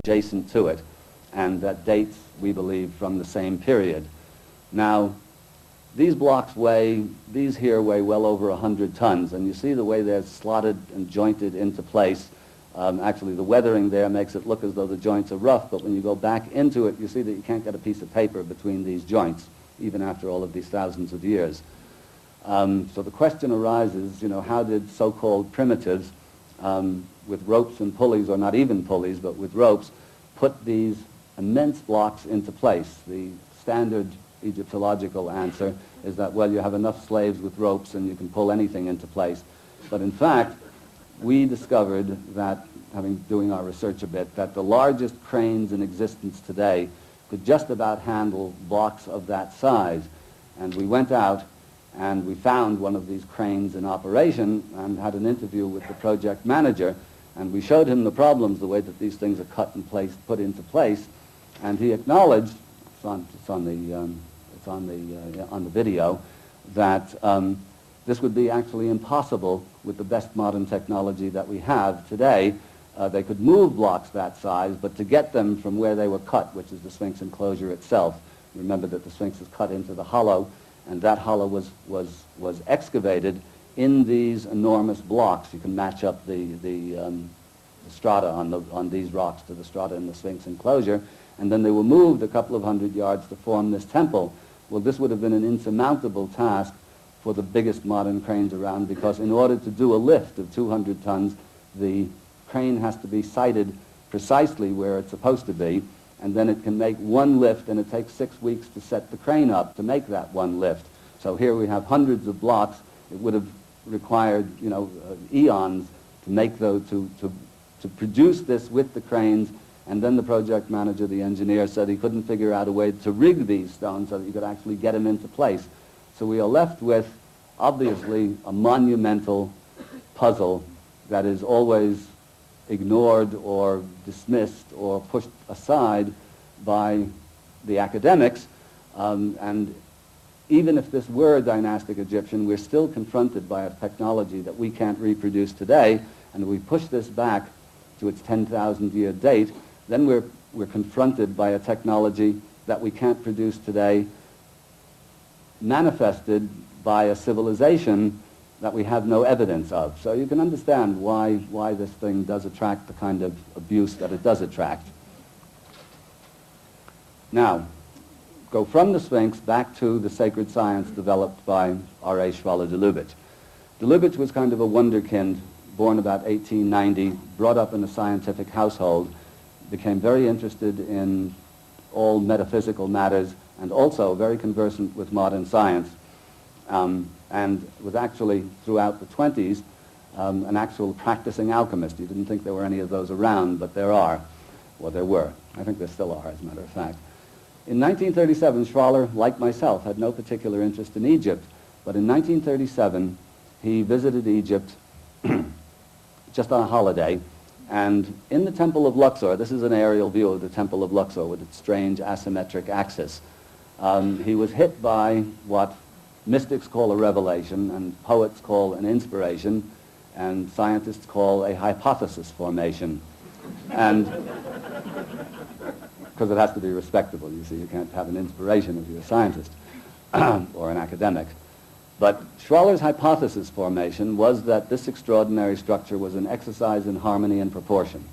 adjacent to it, and that dates, we believe, from the same period. Now, these blocks these here weigh well over 100 tons, and you see the way they're slotted and jointed into place. Actually, the weathering there makes it look as though the joints are rough, but when you go back into it, you see that you can't get a piece of paper between these joints, even after all of these thousands of years. So the question arises, how did so-called primitives, with ropes and pulleys, or not even pulleys, but with ropes, put these immense blocks into place? The standard Egyptological answer is that, well, you have enough slaves with ropes and you can pull anything into place. But in fact, we discovered that, doing our research a bit, that the largest cranes in existence today could just about handle blocks of that size. And we went out and we found one of these cranes in operation and had an interview with the project manager, and we showed him the problems, the way that these things are cut and put into place, and he acknowledged, it's on the video, that this would be actually impossible with the best modern technology that we have today. They could move blocks that size, but to get them from where they were cut, which is the Sphinx enclosure itself. Remember that the Sphinx is cut into the hollow, and that hollow was excavated in these enormous blocks. You can match up the strata on these rocks to the strata in the Sphinx enclosure, and then they were moved a couple of 100 yards to form this temple. Well, this would have been an insurmountable task for the biggest modern cranes around, because in order to do a lift of 200 tons, the crane has to be sited precisely where it's supposed to be, and then it can make one lift, and it takes 6 weeks to set the crane up to make that one lift. So here we have hundreds of blocks. It would have required, eons to make those, to produce this with the cranes. And then the project manager, the engineer, said he couldn't figure out a way to rig these stones so that you could actually get them into place. So we are left with, obviously, a monumental puzzle that is always ignored or dismissed or pushed aside by the academics. And even if this were a dynastic Egyptian, we're still confronted by a technology that we can't reproduce today. And if we push this back to its 10,000-year date, then we're confronted by a technology that we can't produce today, manifested by a civilization that we have no evidence of. So you can understand why this thing does attract the kind of abuse that it does attract. Now, go from the Sphinx back to the sacred science developed by R.A. Schwaller de Lubitsch. De Lubitsch was kind of a wonderkind, born about 1890, brought up in a scientific household, became very interested in all metaphysical matters, and also very conversant with modern science, and was actually, throughout the 20s, an actual practicing alchemist. You didn't think there were any of those around, but there are, or there were. I think there still are, as a matter of fact. In 1937, Schwaller, like myself, had no particular interest in Egypt, but in 1937, he visited Egypt just on a holiday, and in the Temple of Luxor, this is an aerial view of the Temple of Luxor with its strange asymmetric axis, he was hit by what mystics call a revelation, and poets call an inspiration, and scientists call a hypothesis formation. And because it has to be respectable, you see, you can't have an inspiration if you're a scientist or an academic. But Schwaller's hypothesis formation was that this extraordinary structure was an exercise in harmony and proportion.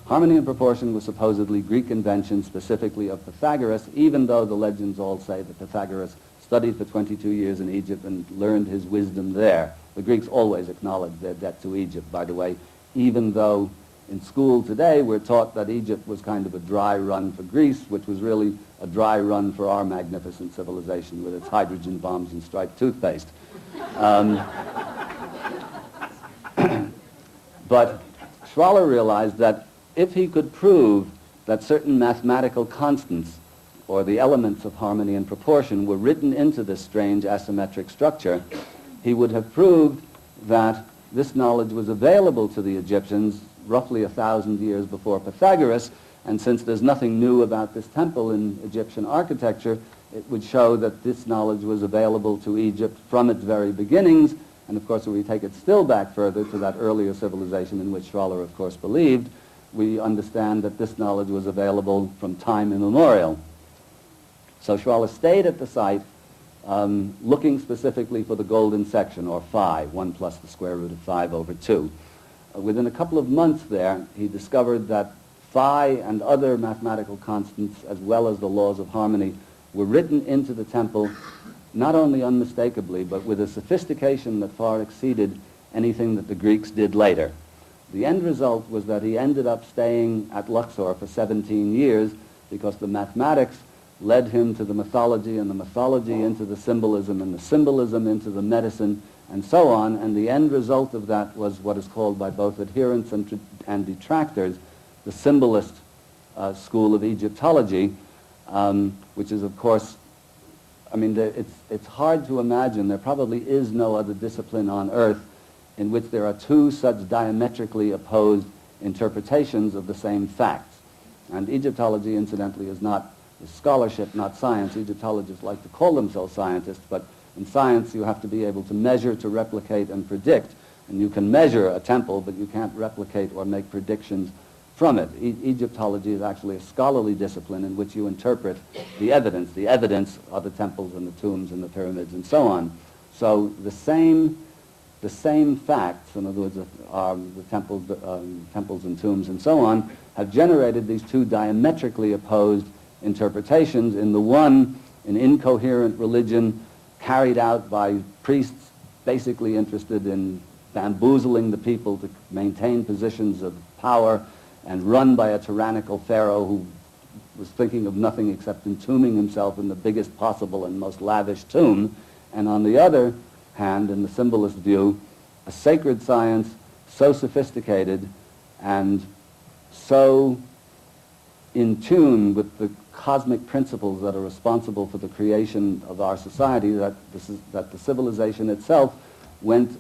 Harmony and proportion was supposedly Greek invention, specifically of Pythagoras, even though the legends all say that Pythagoras studied for 22 years in Egypt and learned his wisdom there. The Greeks always acknowledged their debt to Egypt, by the way, even though in school today we're taught that Egypt was kind of a dry run for Greece, which was really a dry run for our magnificent civilization with its hydrogen bombs and striped toothpaste. But Schwaller realized that if he could prove that certain mathematical constants, or the elements of harmony and proportion, were written into this strange asymmetric structure, he would have proved that this knowledge was available to the Egyptians roughly 1,000 years before Pythagoras, and since there's nothing new about this temple in Egyptian architecture, it would show that this knowledge was available to Egypt from its very beginnings. And of course, if we take it still back further to that earlier civilization in which Schwaller, of course, believed, we understand that this knowledge was available from time immemorial. So Schwaller stayed at the site looking specifically for the golden section, or phi, 1 plus the square root of 5 over 2. Within a couple of months there, he discovered that phi and other mathematical constants, as well as the laws of harmony, were written into the temple not only unmistakably, but with a sophistication that far exceeded anything that the Greeks did later. The end result was that he ended up staying at Luxor for 17 years because the mathematics led him to the mythology, and the mythology into the symbolism, and the symbolism into the medicine, and so on. And the end result of that was what is called by both adherents and detractors the symbolist school of Egyptology, which is, of course, I mean, it's hard to imagine. There probably is no other discipline on earth in which there are two such diametrically opposed interpretations of the same facts. And Egyptology, incidentally, is scholarship, not science. Egyptologists like to call themselves scientists, but in science you have to be able to measure, to replicate, and predict. And you can measure a temple, but you can't replicate or make predictions from it. Egyptology is actually a scholarly discipline in which you interpret the evidence. The evidence are the temples and the tombs and the pyramids and so on. So the same facts, in other words, the temples and tombs and so on, have generated these two diametrically opposed interpretations. In the one, an incoherent religion carried out by priests basically interested in bamboozling the people to maintain positions of power, and run by a tyrannical pharaoh who was thinking of nothing except entombing himself in the biggest possible and most lavish tomb. And on the other hand, in the symbolist view, a sacred science so sophisticated and so in tune with the cosmic principles that are responsible for the creation of our society that the civilization itself went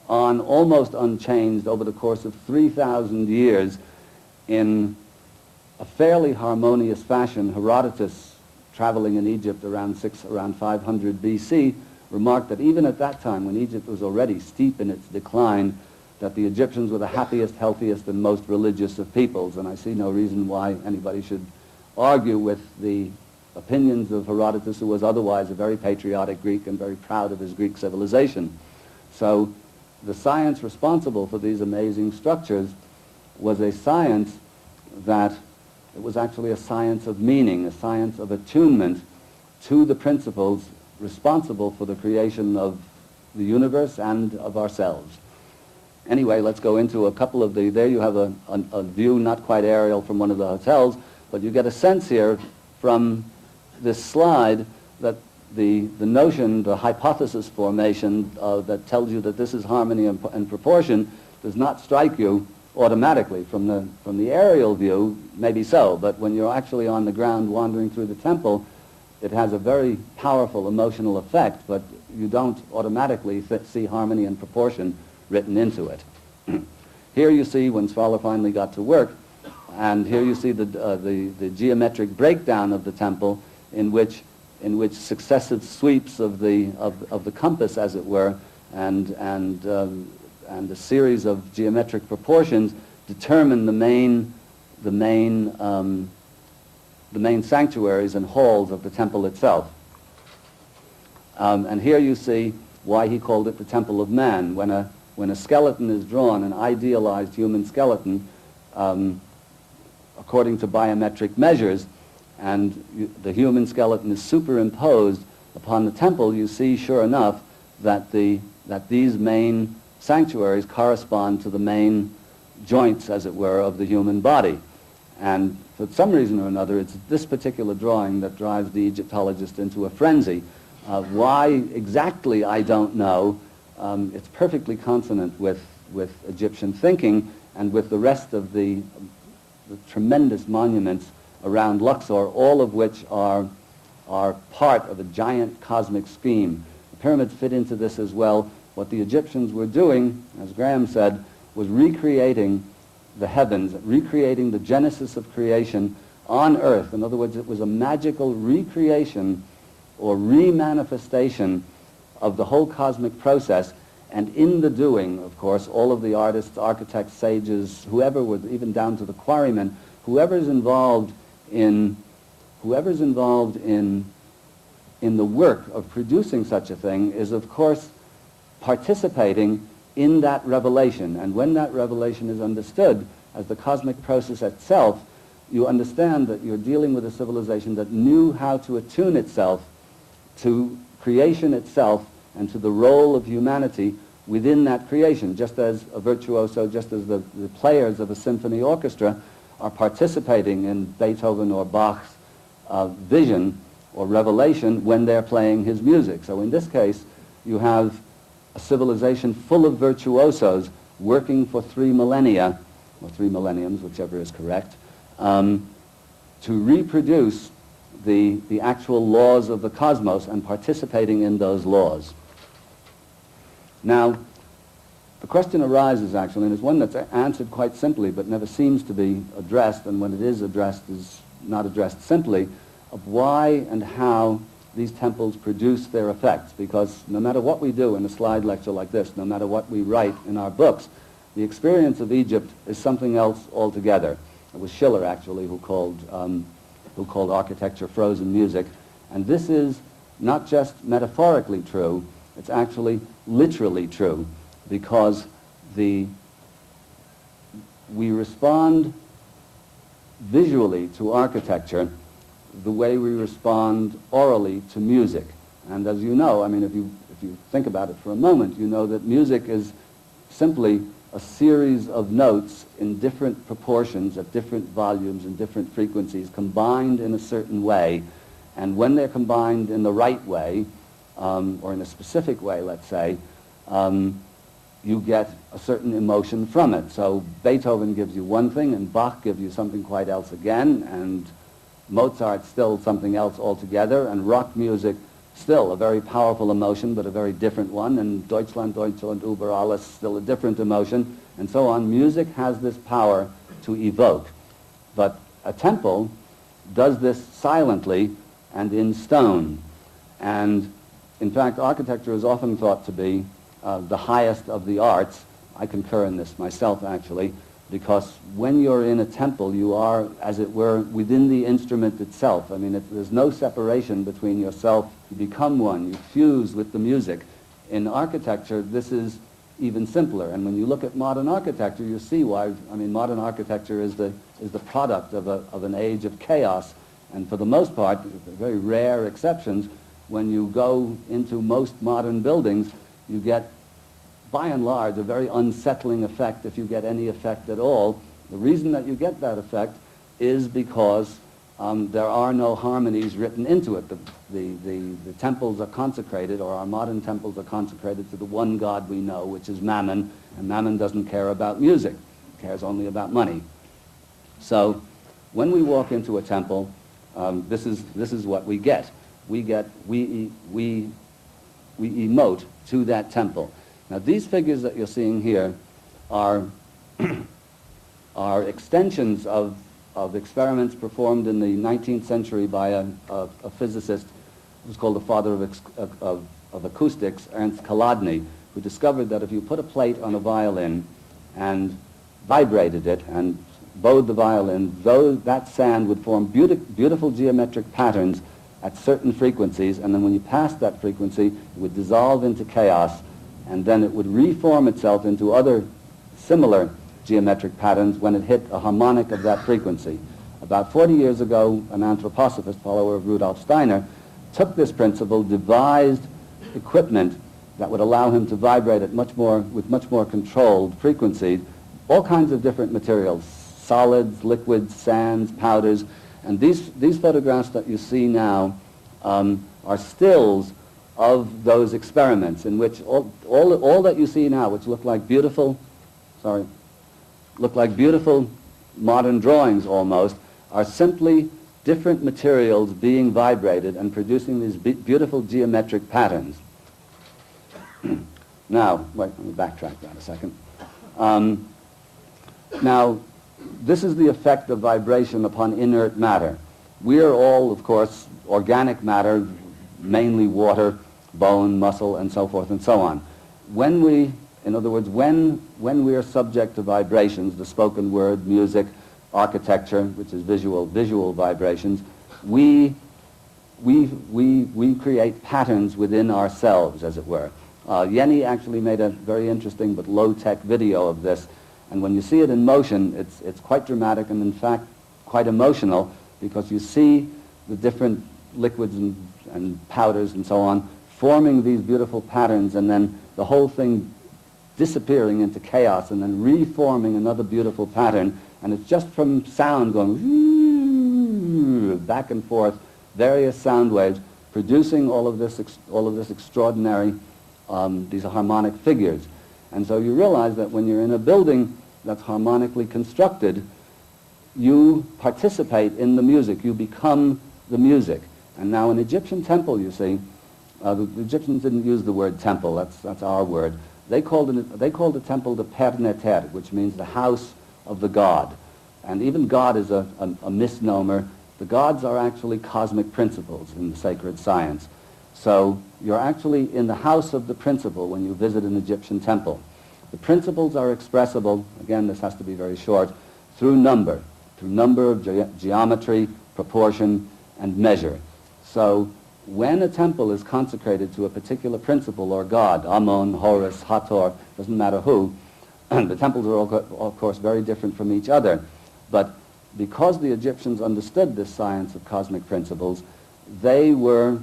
on almost unchanged over the course of 3,000 years in a fairly harmonious fashion. Herodotus, traveling in Egypt around 500 BC, remarked that even at that time, when Egypt was already steep in its decline, that the Egyptians were the happiest, healthiest, and most religious of peoples. And I see no reason why anybody should argue with the opinions of Herodotus, who was otherwise a very patriotic Greek and very proud of his Greek civilization. So the science responsible for these amazing structures was a science that it was actually a science of meaning, a science of attunement to the principles responsible for the creation of the universe and of ourselves. Anyway, let's go into a couple of there you have a view, not quite aerial, from one of the hotels, but you get a sense here from this slide that the notion, the hypothesis formation that tells you that this is harmony and proportion does not strike you automatically. From the aerial view, maybe so, but when you're actually on the ground wandering through the temple, it has a very powerful emotional effect, but you don't automatically see harmony and proportion written into it. Here you see when Schwaller finally got to work, and here you see the geometric breakdown of the temple in which successive sweeps of the compass, as it were, and a series of geometric proportions determine the main sanctuaries and halls of the temple itself. And here you see why he called it the Temple of Man. When a skeleton is drawn, an idealized human skeleton, according to biometric measures, and the human skeleton is superimposed upon the temple, you see, sure enough, that these main sanctuaries correspond to the main joints, as it were, of the human body. And for some reason or another, it's this particular drawing that drives the Egyptologist into a frenzy. Why exactly, I don't know. It's perfectly consonant with Egyptian thinking and with the rest of the tremendous monuments around Luxor, all of which are part of a giant cosmic scheme. The pyramids fit into this as well. What the Egyptians were doing, as Graham said, was recreating the heavens, recreating the genesis of creation on earth. In other words, it was a magical recreation or remanifestation of the whole cosmic process, And in the doing, of course, all of the artists, architects, sages, whoever was, even down to the quarrymen, whoever's involved in the work of producing such a thing is, of course, participating in that revelation. And when that revelation is understood as the cosmic process itself, you understand that you're dealing with a civilization that knew how to attune itself to creation itself and to the role of humanity within that creation, just as a virtuoso, just as the players of a symphony orchestra are participating in Beethoven or Bach's vision or revelation when they're playing his music. So in this case, you have a civilization full of virtuosos working for 3 millennia, or 3 millenniums, whichever is correct, to reproduce the actual laws of the cosmos and participating in those laws. Now, the question arises actually, and it's one that's answered quite simply but never seems to be addressed, and when it is addressed is not addressed simply, of why and how these temples produce their effects. Because no matter what we do in a slide lecture like this, no matter what we write in our books, the experience of Egypt is something else altogether. It was Schiller actually who called architecture frozen music. And this is not just metaphorically true, it's actually literally true, because we respond visually to architecture the way we respond orally to music. And as you know, I mean, if you think about it for a moment, you know that music is simply a series of notes in different proportions, at different volumes and different frequencies, combined in a certain way. And when they're combined in the right way, or in a specific way, let's say, you get a certain emotion from it. So Beethoven gives you one thing, and Bach gives you something quite else again, and Mozart still something else altogether, and rock music still a very powerful emotion, but a very different one, and Deutschland, Deutschland über alles, still a different emotion, and so on. Music has this power to evoke. But a temple does this silently and in stone. And in fact, architecture is often thought to be the highest of the arts. I concur in this myself, actually, because when you're in a temple, you are, as it were, within the instrument itself. I mean, there's no separation between yourself. You become one. You fuse with the music. In architecture, this is even simpler. And when you look at modern architecture, you see why. I mean, modern architecture is the product of an age of chaos. And for the most part, with very rare exceptions, when you go into most modern buildings, you get, by and large, a very unsettling effect, if you get any effect at all. The reason that you get that effect is because there are no harmonies written into it. The temples are consecrated, or our modern temples are consecrated to the one God we know, which is Mammon, and Mammon doesn't care about music. It cares only about money. So when we walk into a temple, this is what we get. We emote to that temple. Now, these figures that you're seeing here are extensions of experiments performed in the 19th century by a physicist who was called the father of acoustics, Ernst Chladni, who discovered that if you put a plate on a violin and vibrated it and bowed the violin, that sand would form beautiful geometric patterns at certain frequencies, and then when you passed that frequency, it would dissolve into chaos, and then it would reform itself into other similar geometric patterns when it hit a harmonic of that frequency. About 40 years ago, an anthroposophist, follower of Rudolf Steiner, took this principle, devised equipment that would allow him to vibrate at with much more controlled frequencies, all kinds of different materials, solids, liquids, sands, powders. And these photographs that you see now are stills of those experiments in which all that you see now, which look like beautiful modern drawings almost, are simply different materials being vibrated and producing these beautiful geometric patterns. Now, wait, let me backtrack that a second. Now, this is the effect of vibration upon inert matter. We are all, of course, organic matter, mainly water, bone, muscle, and so forth and so on. in other words, when we are subject to vibrations, the spoken word, music, architecture, which is visual vibrations, we create patterns within ourselves, as it were. Yenny actually made a very interesting but low-tech video of this, and when you see it in motion, it's quite dramatic and, in fact, quite emotional, because you see the different liquids and powders and so on forming these beautiful patterns, and then the whole thing disappearing into chaos and then reforming another beautiful pattern, and it's just from sound going back and forth, various sound waves, producing all of this extraordinary, these harmonic figures. And so you realize that when you're in a building that's harmonically constructed, you participate in the music, you become the music. And now an Egyptian temple, you see, the Egyptians didn't use the word temple, that's our word. They called the temple the Perneter, which means the house of the god. And even God is a misnomer. The gods are actually cosmic principles in the sacred science. So you're actually in the house of the principle when you visit an Egyptian temple. The principles are expressible, again this has to be very short, through number of geometry, proportion, and measure. So when a temple is consecrated to a particular principle or god, Amun, Horus, Hathor, doesn't matter who, the temples are all, of course, very different from each other. But because the Egyptians understood this science of cosmic principles, they were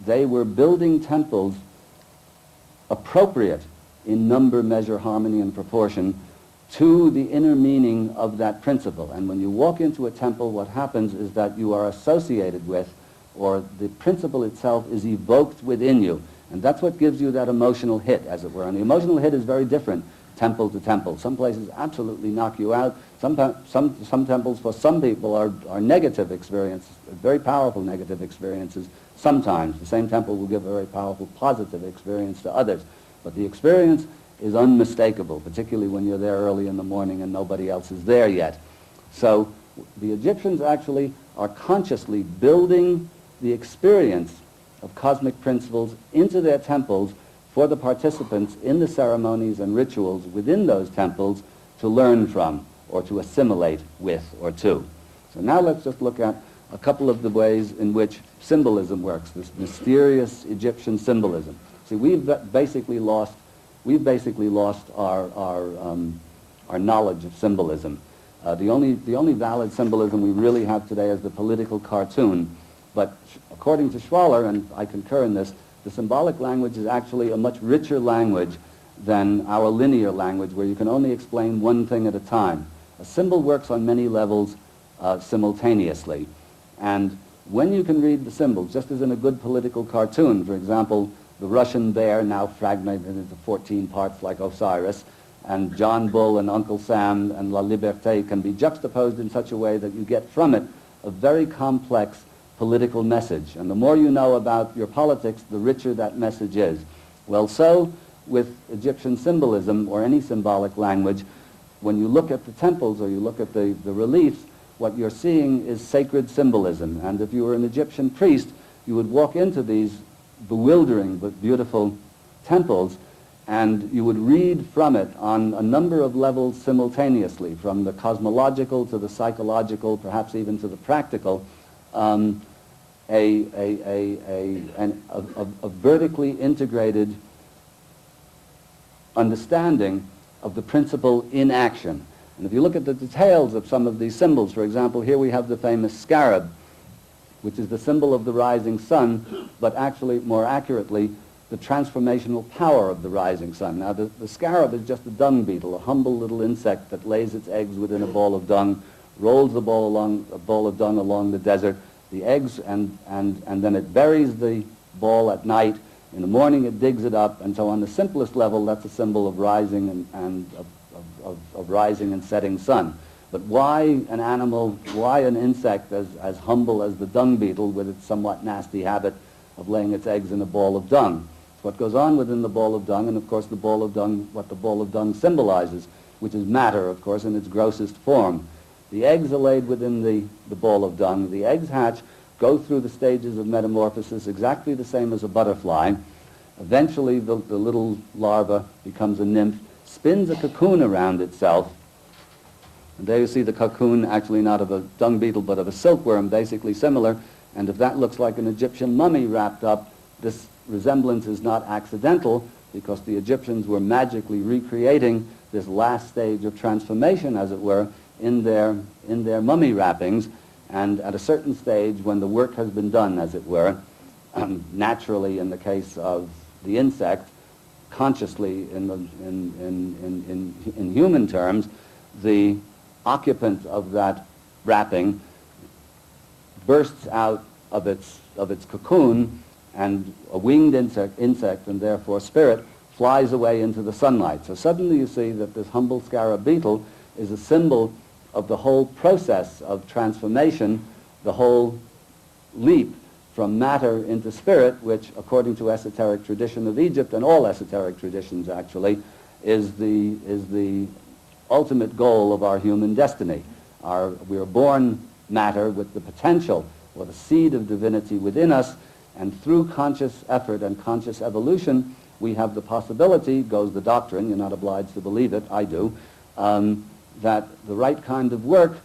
building temples appropriate in number, measure, harmony, and proportion to the inner meaning of that principle. And when you walk into a temple, what happens is that you are associated with, or the principle itself is evoked within you. And that's what gives you that emotional hit, as it were. And the emotional hit is very different temple to temple. Some places absolutely knock you out. Some temples for some people are negative experiences, very powerful negative experiences. Sometimes the same temple will give a very powerful positive experience to others. But the experience is unmistakable, particularly when you're there early in the morning and nobody else is there yet. So the Egyptians actually are consciously building the experience of cosmic principles into their temples for the participants in the ceremonies and rituals within those temples to learn from or to assimilate with or to. So now let's just look at a couple of the ways in which symbolism works, this mysterious Egyptian symbolism. See, we've basically lost our knowledge of symbolism. The only valid symbolism we really have today is the political cartoon. But according to Schwaller, and I concur in this, the symbolic language is actually a much richer language than our linear language, where you can only explain one thing at a time. A symbol works on many levels simultaneously. And when you can read the symbols, just as in a good political cartoon, for example, the Russian bear, now fragmented into 14 parts like Osiris, and John Bull and Uncle Sam and La Liberté can be juxtaposed in such a way that you get from it a very complex political message. And the more you know about your politics, the richer that message is. Well, so with Egyptian symbolism or any symbolic language, when you look at the temples or you look at the reliefs, what you're seeing is sacred symbolism. And if you were an Egyptian priest, you would walk into these bewildering but beautiful temples, and you would read from it on a number of levels simultaneously, from the cosmological to the psychological, perhaps even to the practical, a vertically integrated understanding of the principle in action. And if you look at the details of some of these symbols, for example, here we have the famous scarab, which is the symbol of the rising sun, but actually, more accurately, the transformational power of the rising sun. Now, the scarab is just a dung beetle, a humble little insect that lays its eggs within a ball of dung, rolls the ball of dung along the desert, the eggs, and then it buries the ball at night. In the morning, it digs it up, and so on the simplest level, that's a symbol of rising of rising and setting sun. But why an animal, why an insect as humble as the dung beetle with its somewhat nasty habit of laying its eggs in a ball of dung? It's what goes on within the ball of dung, and of course the ball of dung, what the ball of dung symbolizes, which is matter, of course, in its grossest form. The eggs are laid within the ball of dung. The eggs hatch, go through the stages of metamorphosis exactly the same as a butterfly, Eventually, the little larva becomes a nymph, spins a cocoon around itself. And there you see the cocoon, actually not of a dung beetle, but of a silkworm, basically similar. And if that looks like an Egyptian mummy wrapped up, this resemblance is not accidental, because the Egyptians were magically recreating this last stage of transformation, as it were, in their mummy wrappings. And at a certain stage, when the work has been done, as it were, naturally in the case of the insect, consciously in human terms, the occupant of that wrapping bursts out of its cocoon, and a winged insect and therefore spirit flies away into the sunlight. So suddenly you see that this humble scarab beetle is a symbol of the whole process of transformation, the whole leap from matter into spirit, which, according to esoteric tradition of Egypt, and all esoteric traditions actually, is the ultimate goal of our human destiny. We are born matter with the potential, or the seed of divinity within us, and through conscious effort and conscious evolution, we have the possibility, goes the doctrine, you're not obliged to believe it, I do, that the right kind of work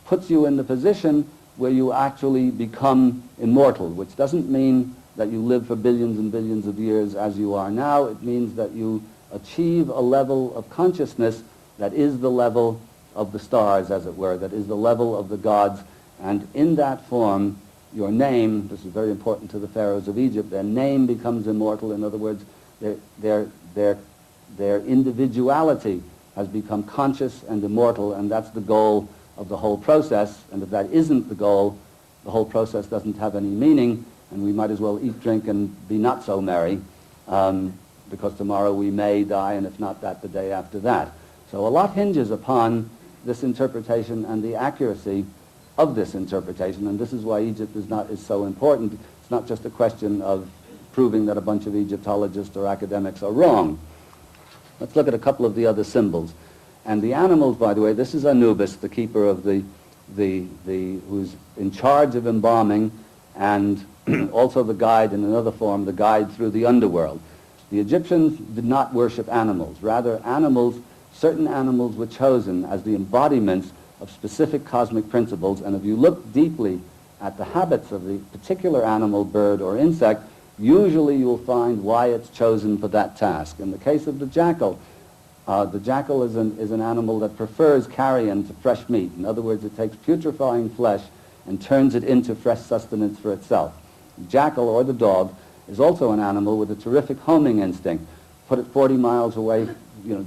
puts you in the position where you actually become immortal, which doesn't mean that you live for billions and billions of years as you are now. It means that you achieve a level of consciousness that is the level of the stars, as it were, that is the level of the gods, and in that form, your name, this is very important to the pharaohs of Egypt, their name becomes immortal. In other words, their individuality has become conscious and immortal, and that's the goal of the whole process. And if that isn't the goal, the whole process doesn't have any meaning, and we might as well eat, drink, and be not so merry, because tomorrow we may die, and if not that, the day after that. So a lot hinges upon this interpretation and the accuracy of this interpretation, and this is why Egypt is so important. It's not just a question of proving that a bunch of Egyptologists or academics are wrong. Let's look at a couple of the other symbols. And the animals, by the way, this is Anubis, the keeper of who's in charge of embalming, and also the guide in another form, the guide through the underworld. The Egyptians did not worship animals. Rather, certain animals were chosen as the embodiments of specific cosmic principles, and if you look deeply at the habits of the particular animal, bird, or insect, usually you will find why it's chosen for that task. In the case of the jackal is an animal that prefers carrion to fresh meat. In other words, it takes putrefying flesh and turns it into fresh sustenance for itself. The jackal, or the dog, is also an animal with a terrific homing instinct. Put it 40 miles away,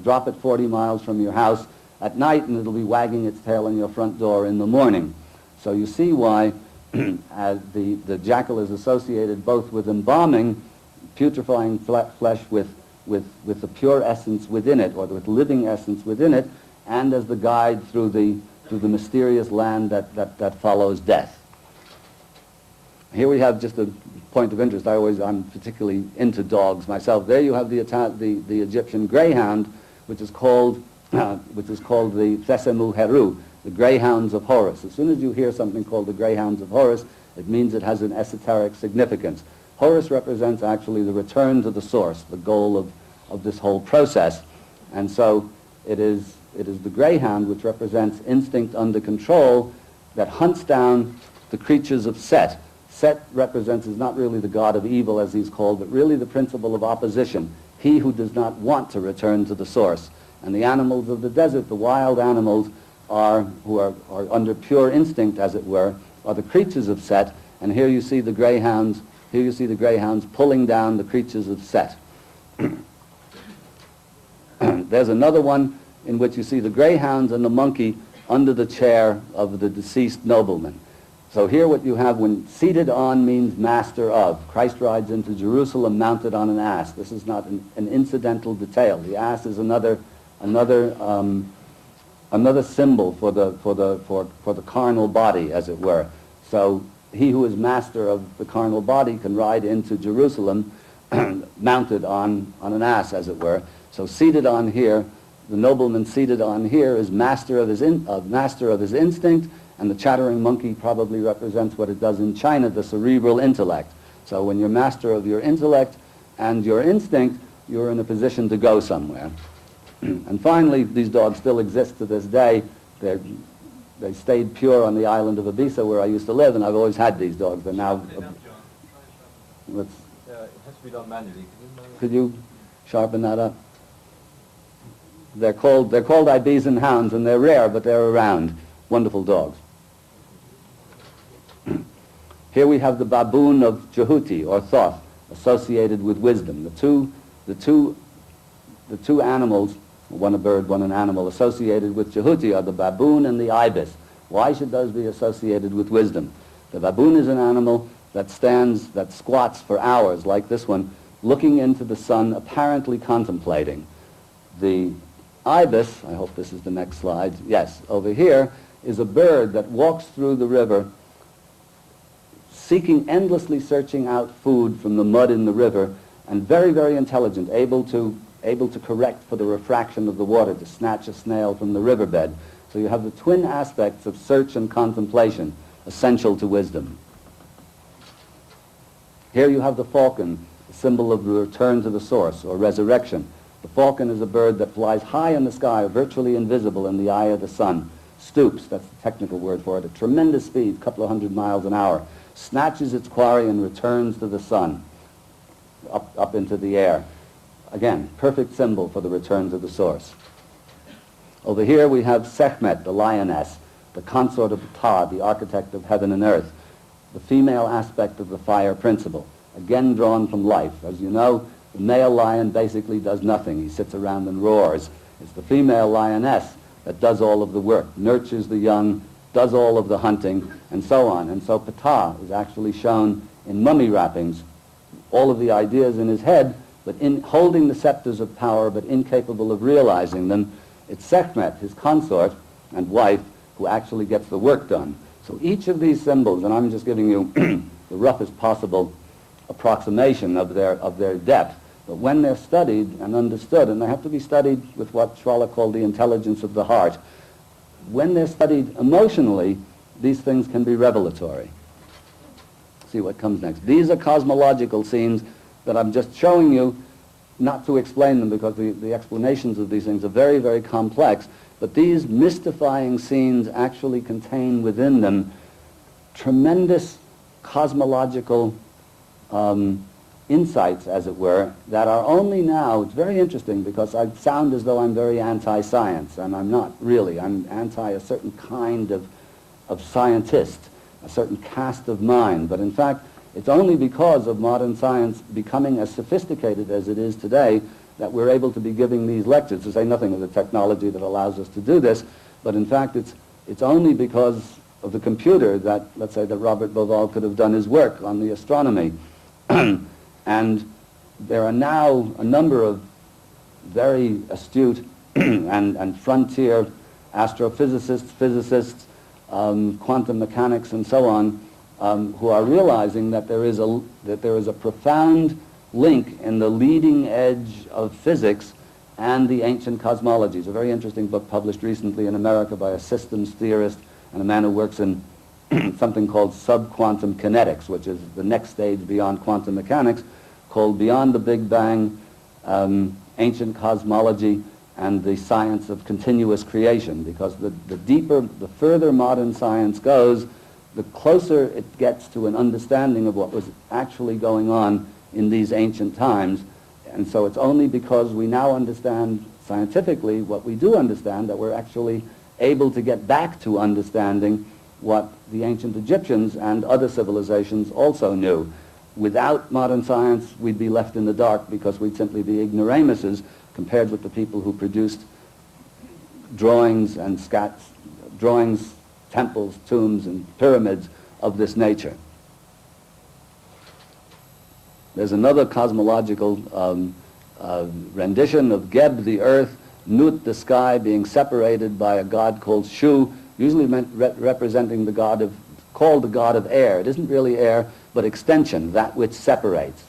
drop it 40 miles from your house at night, and it'll be wagging its tail on your front door in the morning. So you see why the jackal is associated both with embalming, putrefying flesh with the pure essence within it, or with living essence within it, and as the guide through the mysterious land that follows death. Here we have just a point of interest. I'm particularly into dogs myself. There you have the Egyptian greyhound, which is called the Thesemu Heru, the greyhounds of Horus. As soon as you hear something called the greyhounds of Horus, it means it has an esoteric significance. Horus represents actually the return to the source, the goal of this whole process. And so it is the greyhound, which represents instinct under control, that hunts down the creatures of Set. Set is not really the god of evil, as he's called, but really the principle of opposition, he who does not want to return to the source. And the animals of the desert, the wild animals, who are under pure instinct, as it were, are the creatures of Set. And here you see the greyhounds. Here you see the greyhounds pulling down the creatures of Set. There's another one in which you see the greyhounds and the monkey under the chair of the deceased nobleman. So here what you have, when seated on means master of. Christ rides into Jerusalem mounted on an ass. This is not an incidental detail. The ass is another symbol for the carnal body, as it were. So he who is master of the carnal body can ride into Jerusalem mounted on an ass, as it were. So seated on here, the nobleman seated on here is master of his instinct, and the chattering monkey probably represents what it does in China, the cerebral intellect. So when you're master of your intellect and your instinct, you're in a position to go somewhere. And finally, these dogs still exist to this day. They stayed pure on the island of Ibiza where I used to live, and I've always had these dogs. They're now... Let's, it has to be done manually. could you sharpen that up? They're called Ibizan hounds, and they're rare, but they're around. Wonderful dogs. Here we have the baboon of Jehuti, or Thoth, associated with wisdom. The two animals, one a bird, one an animal, associated with Jehuti are the baboon and the ibis. Why should those be associated with wisdom? The baboon is an animal that squats for hours, like this one, looking into the sun, apparently contemplating. The ibis, I hope this is the next slide, yes, over here, is a bird that walks through the river, endlessly searching out food from the mud in the river, and very, very intelligent, able to correct for the refraction of the water, to snatch a snail from the riverbed. So you have the twin aspects of search and contemplation, essential to wisdom. Here you have the falcon, the symbol of the return to the source, or resurrection. The falcon is a bird that flies high in the sky, virtually invisible in the eye of the sun, stoops, that's the technical word for it, at tremendous speed, a couple of 100 miles an hour, snatches its quarry and returns to the sun, up into the air. Again, perfect symbol for the return to the source. Over here we have Sekhmet, the lioness, the consort of Ptah, the architect of heaven and earth, the female aspect of the fire principle, again drawn from life. As you know, the male lion basically does nothing. He sits around and roars. It's the female lioness that does all of the work, nurtures the young, does all of the hunting, and so on. And so Ptah is actually shown in mummy wrappings, all of the ideas in his head, but in holding the scepters of power, but incapable of realizing them. It's Sekhmet, his consort and wife, who actually gets the work done. So each of these symbols, and I'm just giving you the roughest possible approximation of their depth, but when they're studied and understood, and they have to be studied with what Schwaller called the intelligence of the heart, when they're studied emotionally, these things can be revelatory. See what comes next. These are cosmological scenes that I'm just showing you, not to explain them because the explanations of these things are very, very complex, but these mystifying scenes actually contain within them tremendous cosmological insights, as it were, that are only now, it's very interesting because I sound as though I'm very anti-science, and I'm not really. I'm anti a certain kind of scientist, a certain cast of mind, but in fact, it's only because of modern science becoming as sophisticated as it is today that we're able to be giving these lectures, to say nothing of the technology that allows us to do this, but in fact it's only because of the computer that, let's say, that Robert Bauval could have done his work on the astronomy. And there are now a number of very astute and frontier astrophysicists, physicists, quantum mechanics, and so on, who are realizing that there is a profound link in the leading edge of physics and the ancient cosmologies. A very interesting book published recently in America by a systems theorist and a man who works in something called subquantum kinetics, which is the next stage beyond quantum mechanics, called Beyond the Big Bang, Ancient Cosmology and the Science of Continuous Creation, because the further modern science goes, the closer it gets to an understanding of what was actually going on in these ancient times. And so it's only because we now understand scientifically what we do understand that we're actually able to get back to understanding what the ancient Egyptians and other civilizations also knew. Without modern science, we'd be left in the dark because we'd simply be ignoramuses compared with the people who produced drawings and drawings, temples, tombs, and pyramids of this nature. There's another cosmological rendition of Geb, the earth, Nut, the sky, being separated by a god called Shu, usually representing the god called the god of air. It isn't really air, but extension, that which separates.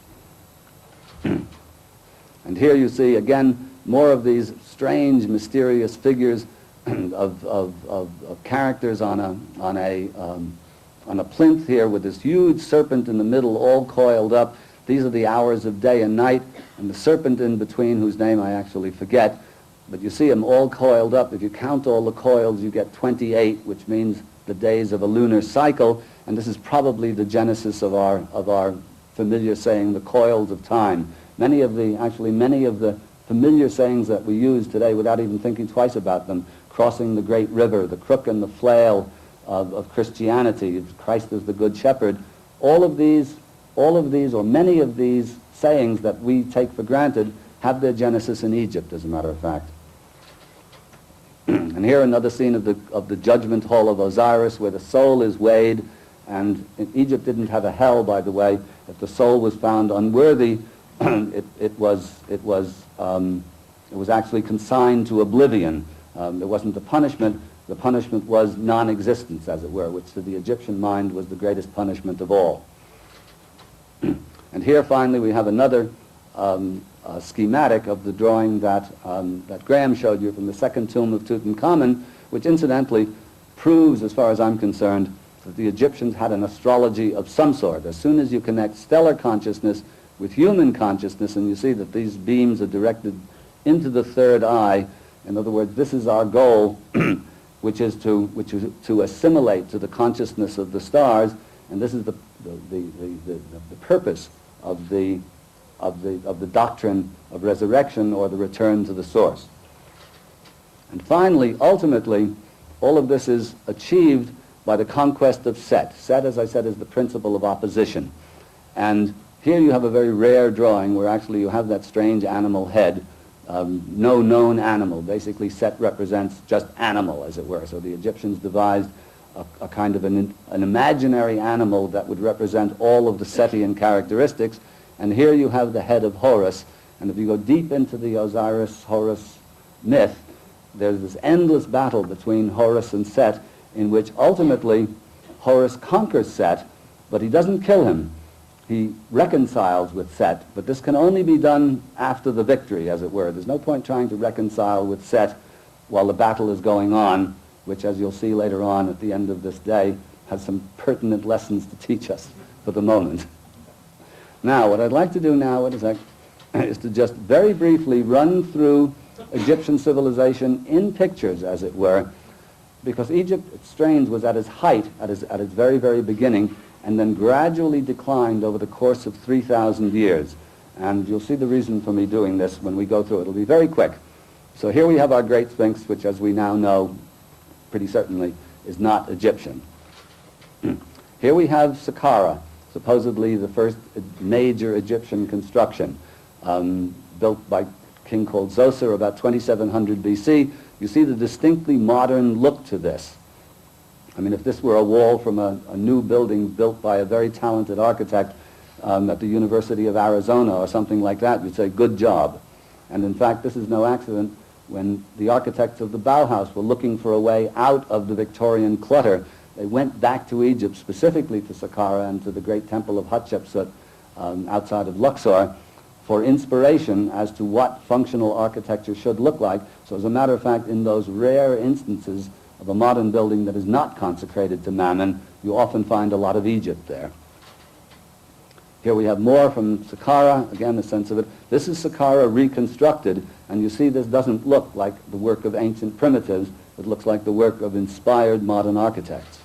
And here you see, again, more of these strange, mysterious figures of characters on a plinth here with this huge serpent in the middle, all coiled up. These are the hours of day and night, and the serpent in between, whose name I actually forget. But you see them all coiled up. If you count all the coils, you get 28, which means the days of a lunar cycle. And this is probably the genesis of our familiar saying, the coils of time. Many of the familiar sayings that we use today, without even thinking twice about them, crossing the great river, the crook and the flail of Christianity, Christ is the good shepherd, all of these, or many of these sayings that we take for granted have their genesis in Egypt, as a matter of fact. And here another scene of the judgment hall of Osiris, where the soul is weighed. And Egypt didn't have a hell, by the way. If the soul was found unworthy, it was actually consigned to oblivion. There wasn't a punishment. The punishment was non-existence, as it were, which to the Egyptian mind was the greatest punishment of all. And here, finally, we have another schematic of the drawing that Graham showed you from the second tomb of Tutankhamun, which incidentally proves, as far as I'm concerned, that the Egyptians had an astrology of some sort. As soon as you connect stellar consciousness with human consciousness, and you see that these beams are directed into the third eye, in other words, this is our goal, which is to assimilate to the consciousness of the stars, and this is the purpose of the doctrine of resurrection, or the return to the source. And finally, ultimately, all of this is achieved by the conquest of Set. Set, as I said, is the principle of opposition. And here you have a very rare drawing where actually you have that strange animal head, no known animal. Basically, Set represents just animal, as it were. So the Egyptians devised a kind of an imaginary animal that would represent all of the Setian characteristics. And here you have the head of Horus. And if you go deep into the Osiris-Horus myth, there's this endless battle between Horus and Set, in which ultimately Horus conquers Set, but he doesn't kill him. He reconciles with Set, but this can only be done after the victory, as it were. There's no point trying to reconcile with Set while the battle is going on, which, as you'll see later on at the end of this day, has some pertinent lessons to teach us for the moment. Now, what I'd like to do now is to just very briefly run through Egyptian civilization in pictures, as it were, because Egypt, it's strange, was at its height, at its very, very beginning, and then gradually declined over the course of 3,000 years. And you'll see the reason for me doing this when we go through it. It'll be very quick. So here we have our Great Sphinx, which, as we now know, pretty certainly is not Egyptian. Here we have Saqqara, supposedly the first major Egyptian construction, built by a king called Zoser about 2700 BC. You see the distinctly modern look to this. I mean, if this were a wall from a new building built by a very talented architect at the University of Arizona or something like that, you'd say, good job. And in fact, this is no accident. When the architects of the Bauhaus were looking for a way out of the Victorian clutter, they went back to Egypt, specifically to Saqqara and to the great temple of Hatshepsut outside of Luxor, for inspiration as to what functional architecture should look like. So as a matter of fact, in those rare instances of a modern building that is not consecrated to Mammon, you often find a lot of Egypt there. Here we have more from Saqqara, again the sense of it. This is Saqqara reconstructed, and you see this doesn't look like the work of ancient primitives, it looks like the work of inspired modern architects.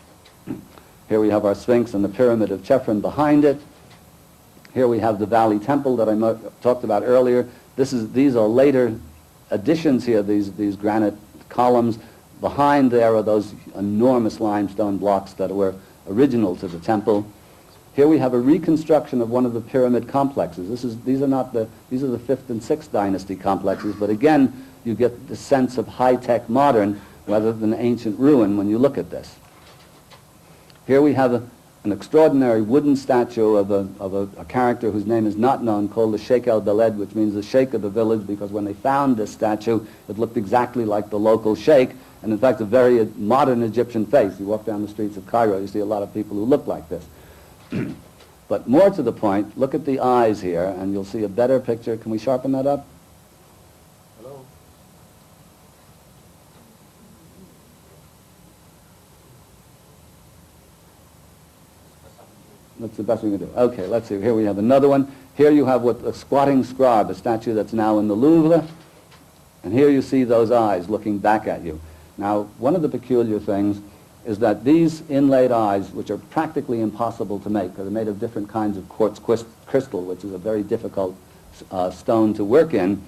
Here we have our Sphinx and the Pyramid of Chephren behind it. Here we have the Valley Temple that I talked about earlier. These are later additions here, these granite columns. Behind there are those enormous limestone blocks that were original to the temple. Here we have a reconstruction of one of the pyramid complexes. These are the 5th and 6th dynasty complexes, but again, you get the sense of high-tech modern rather than ancient ruin when you look at this. Here we have an extraordinary wooden statue of a character whose name is not known, called the Sheikh el-Beled, which means the sheikh of the village, because when they found this statue, it looked exactly like the local sheikh, and in fact a very modern Egyptian face. You walk down the streets of Cairo, you see a lot of people who look like this. But more to the point, look at the eyes here, and you'll see a better picture. Can we sharpen that up? Hello? That's the best we can do. Okay, let's see. Here we have another one. Here you have what a squatting scribe, a statue that's now in the Louvre, and here you see those eyes looking back at you. Now, one of the peculiar things is that these inlaid eyes, which are practically impossible to make, because they're made of different kinds of quartz crystal, which is a very difficult stone to work in,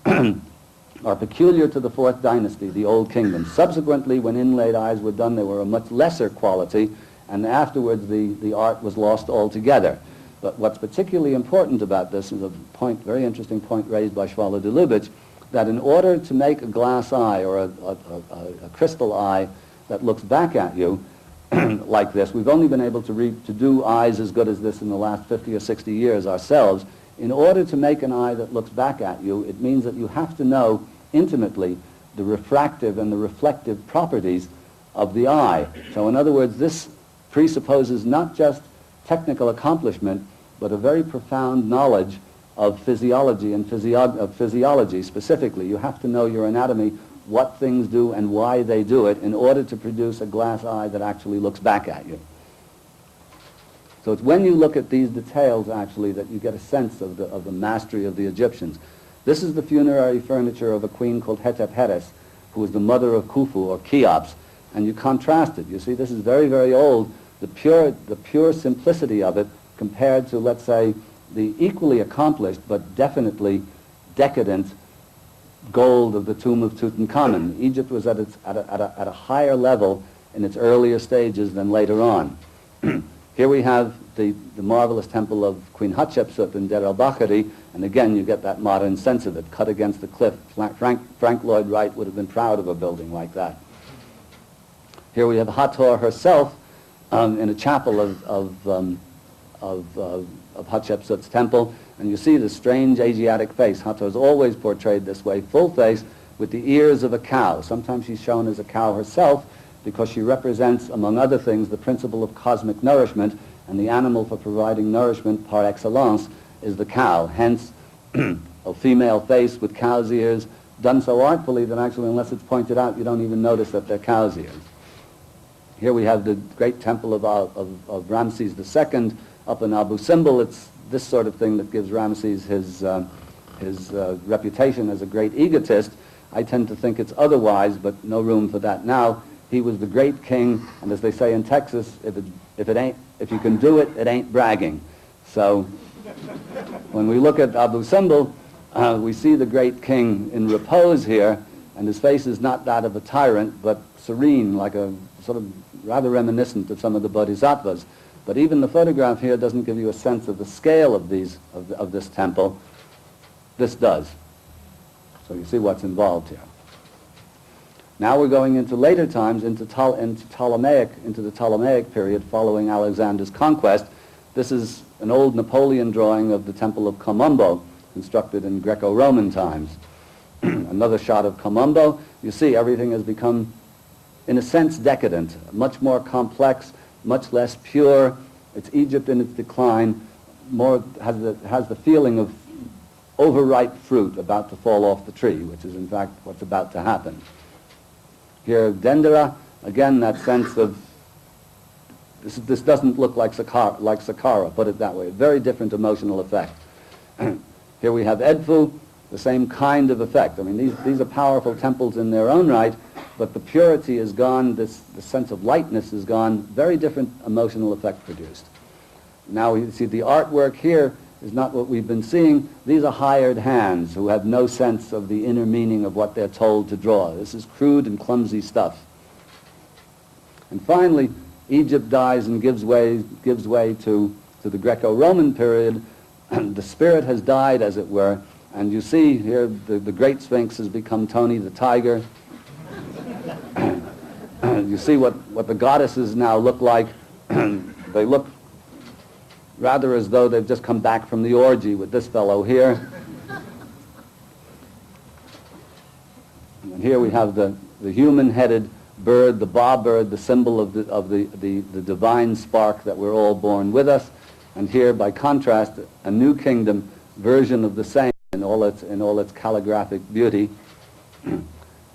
are peculiar to the Fourth Dynasty, the Old Kingdom. Subsequently, when inlaid eyes were done, they were a much lesser quality, and afterwards the art was lost altogether. But what's particularly important about this is a very interesting point raised by Schwaller de Lubitsch, that in order to make a glass eye or a crystal eye that looks back at you like this, we've only been able to do eyes as good as this in the last 50 or 60 years ourselves. In order to make an eye that looks back at you, it means that you have to know intimately the refractive and the reflective properties of the eye. So in other words, this presupposes not just technical accomplishment, but a very profound knowledge of physiology and physiology specifically. You have to know your anatomy, what things do and why they do it, in order to produce a glass eye that actually looks back at you. So it's when you look at these details, actually, that you get a sense of the mastery of the Egyptians. This is the funerary furniture of a queen called Hetepheres, who was the mother of Khufu, or Cheops, and you contrast it. You see, this is very, very old. The pure simplicity of it compared to, let's say, the equally accomplished but definitely decadent gold of the tomb of Tutankhamun. Egypt was at a higher level in its earlier stages than later on. Here we have the marvelous temple of Queen Hatshepsut in Deir el-Bahari, and again you get that modern sense of it, cut against the cliff. Frank Lloyd Wright would have been proud of a building like that. Here we have Hathor herself in a chapel of Hatshepsut's temple, and you see the strange Asiatic face. Hathor is always portrayed this way, full face, with the ears of a cow. Sometimes she's shown as a cow herself, because she represents, among other things, the principle of cosmic nourishment, and the animal for providing nourishment par excellence is the cow. Hence, a female face with cow's ears, done so artfully that actually, unless it's pointed out, you don't even notice that they're cow's ears. Here we have the great temple of Ramses II up in Abu Simbel. It's this sort of thing that gives Ramses his reputation as a great egotist. I tend to think it's otherwise, but no room for that now. He was the great king, and as they say in Texas, if you can do it, it ain't bragging. So when we look at Abu Simbel, we see the great king in repose here, and his face is not that of a tyrant, but serene, like a sort of rather reminiscent of some of the bodhisattvas. But even the photograph here doesn't give you a sense of the scale of this temple. This does. So you see what's involved here. Now we're going into later times, into the Ptolemaic period following Alexander's conquest. This is an old Napoleon drawing of the Temple of Komombo, constructed in Greco-Roman times. Another shot of Komombo. You see everything has become, in a sense, decadent, much more complex, much less pure. It's Egypt in its decline, has the feeling of overripe fruit about to fall off the tree, which is in fact what's about to happen. Here, Dendera, again, that sense of, this doesn't look like Saqqara, put it that way, a very different emotional effect. Here we have Edfu, the same kind of effect. I mean, these are powerful temples in their own right, but the purity is gone, the sense of lightness is gone, very different emotional effect produced. Now you see the artwork here is not what we've been seeing. These are hired hands who have no sense of the inner meaning of what they're told to draw. This is crude and clumsy stuff. And finally, Egypt dies and gives way to the Greco-Roman period. The spirit has died, as it were, and you see here the great Sphinx has become Tony the Tiger. You see what the goddesses now look like. They look rather as though they've just come back from the orgy with this fellow here. And here we have the human-headed bird, the ba bird, the symbol of the divine spark that we're all born with us. And here, by contrast, a new kingdom version of the same in all its calligraphic beauty.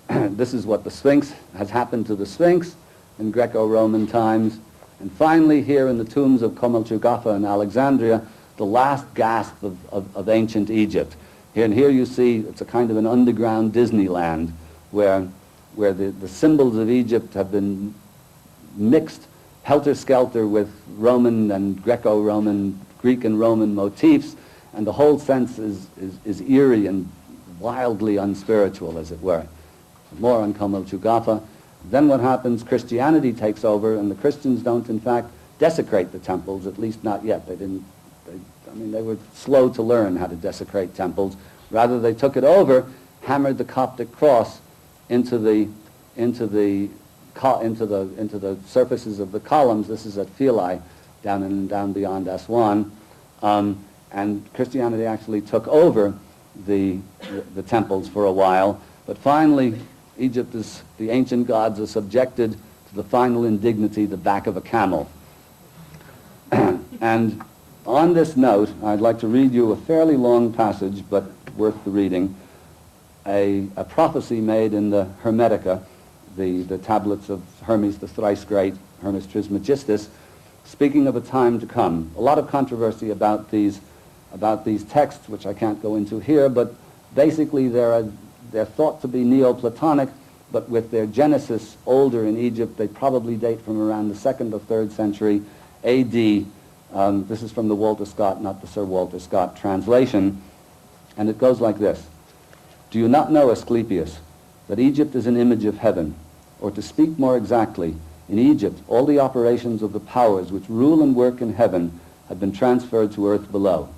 This is what the Sphinx has happened to the Sphinx in Greco-Roman times. And finally, here in the tombs of Komalchugafa in Alexandria, the last gasp of ancient Egypt. Here you see it's a kind of an underground Disneyland where the symbols of Egypt have been mixed helter-skelter with Roman and Greco-Roman, Greek and Roman motifs, and the whole sense is eerie and wildly unspiritual, as it were. More on Komal Chugafa. Then what happens? Christianity takes over, and the Christians don't, in fact, desecrate the temples, at least not yet. They were slow to learn how to desecrate temples. Rather, they took it over, hammered the Coptic cross into the surfaces of the columns. This is at Philae, down beyond Aswan, and Christianity actually took over the temples for a while. But finally, the ancient gods are subjected to the final indignity, the back of a camel. And on this note, I'd like to read you a fairly long passage, but worth the reading, a prophecy made in the Hermetica, the tablets of Hermes the thrice great, Hermes Trismegistus, speaking of a time to come. A lot of controversy about these texts, which I can't go into here, but basically they're thought to be Neoplatonic, but with their genesis older in Egypt. They probably date from around the 2nd or 3rd century A.D. This is from the Walter Scott, not the Sir Walter Scott translation, and it goes like this. Do you not know, Asclepius, that Egypt is an image of heaven? Or to speak more exactly, in Egypt all the operations of the powers which rule and work in heaven have been transferred to earth below.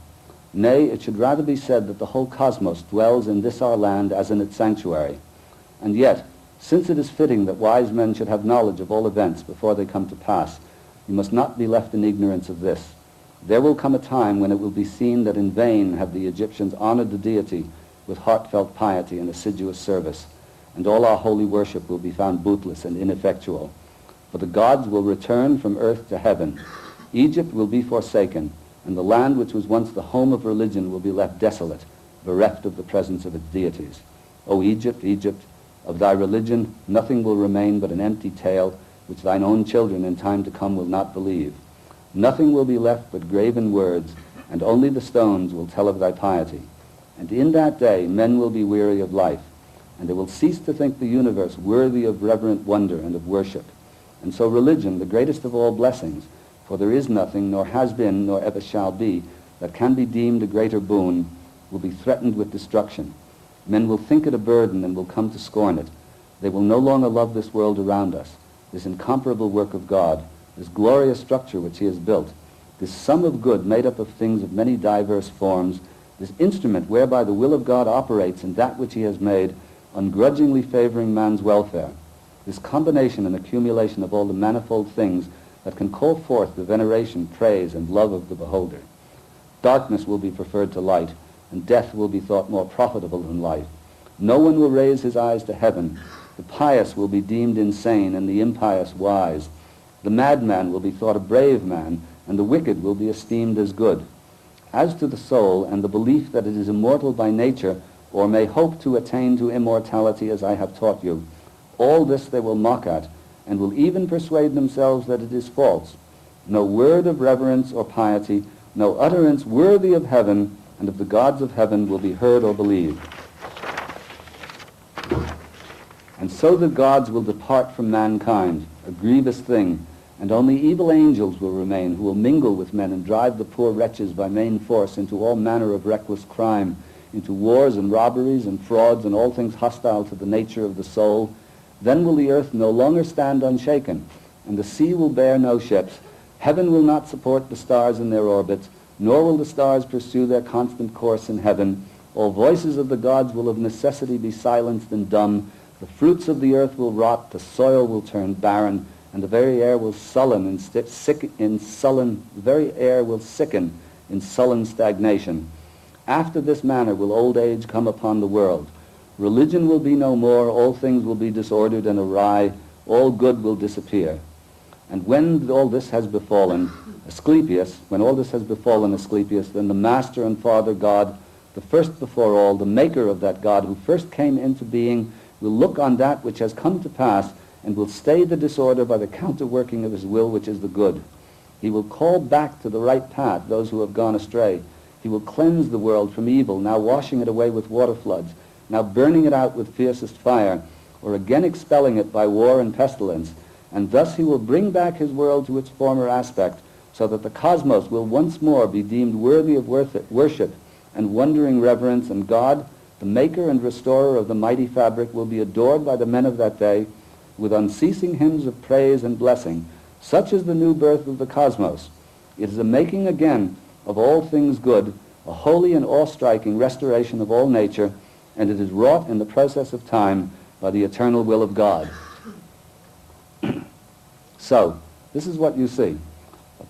Nay, it should rather be said that the whole cosmos dwells in this our land as in its sanctuary. And yet, since it is fitting that wise men should have knowledge of all events before they come to pass, you must not be left in ignorance of this. There will come a time when it will be seen that in vain have the Egyptians honored the deity with heartfelt piety and assiduous service, and all our holy worship will be found bootless and ineffectual. For the gods will return from earth to heaven. Egypt will be forsaken, and the land which was once the home of religion will be left desolate, bereft of the presence of its deities. O Egypt, Egypt, of thy religion nothing will remain but an empty tale, which thine own children in time to come will not believe. Nothing will be left but graven words, and only the stones will tell of thy piety. And in that day men will be weary of life, and they will cease to think the universe worthy of reverent wonder and of worship. And so religion, the greatest of all blessings, for there is nothing, nor has been, nor ever shall be, that can be deemed a greater boon, will be threatened with destruction. Men will think it a burden and will come to scorn it. They will no longer love this world around us, this incomparable work of God, this glorious structure which he has built, this sum of good made up of things of many diverse forms, this instrument whereby the will of God operates in that which he has made, ungrudgingly favoring man's welfare, this combination and accumulation of all the manifold things that can call forth the veneration, praise, and love of the beholder. Darkness will be preferred to light, and death will be thought more profitable than life. No one will raise his eyes to heaven. The pious will be deemed insane, and the impious wise. The madman will be thought a brave man, and the wicked will be esteemed as good. As to the soul and the belief that it is immortal by nature, or may hope to attain to immortality as I have taught you, all this they will mock at, and will even persuade themselves that it is false. No word of reverence or piety, no utterance worthy of heaven and of the gods of heaven will be heard or believed. And so the gods will depart from mankind, a grievous thing, and only evil angels will remain, who will mingle with men and drive the poor wretches by main force into all manner of reckless crime, into wars and robberies and frauds and all things hostile to the nature of the soul. Then will the earth no longer stand unshaken, and the sea will bear no ships. Heaven will not support the stars in their orbits, nor will the stars pursue their constant course in heaven. All voices of the gods will of necessity be silenced and dumb. The fruits of the earth will rot, the soil will turn barren, and the very air will sicken in sullen stagnation. After this manner will old age come upon the world. Religion will be no more, all things will be disordered and awry, all good will disappear. And when all this has befallen Asclepius, then the master and father God, the first before all, the maker of that God who first came into being, will look on that which has come to pass and will stay the disorder by the counterworking of his will, which is the good. He will call back to the right path those who have gone astray. He will cleanse the world from evil, now washing it away with water floods, now burning it out with fiercest fire, or again expelling it by war and pestilence. And thus he will bring back his world to its former aspect, so that the cosmos will once more be deemed worthy of worship and wondering reverence, and God, the maker and restorer of the mighty fabric, will be adored by the men of that day with unceasing hymns of praise and blessing. Such is the new birth of the cosmos. It is a making again of all things good, a holy and awe-striking restoration of all nature, and it is wrought in the process of time by the eternal will of God. So, this is what you see.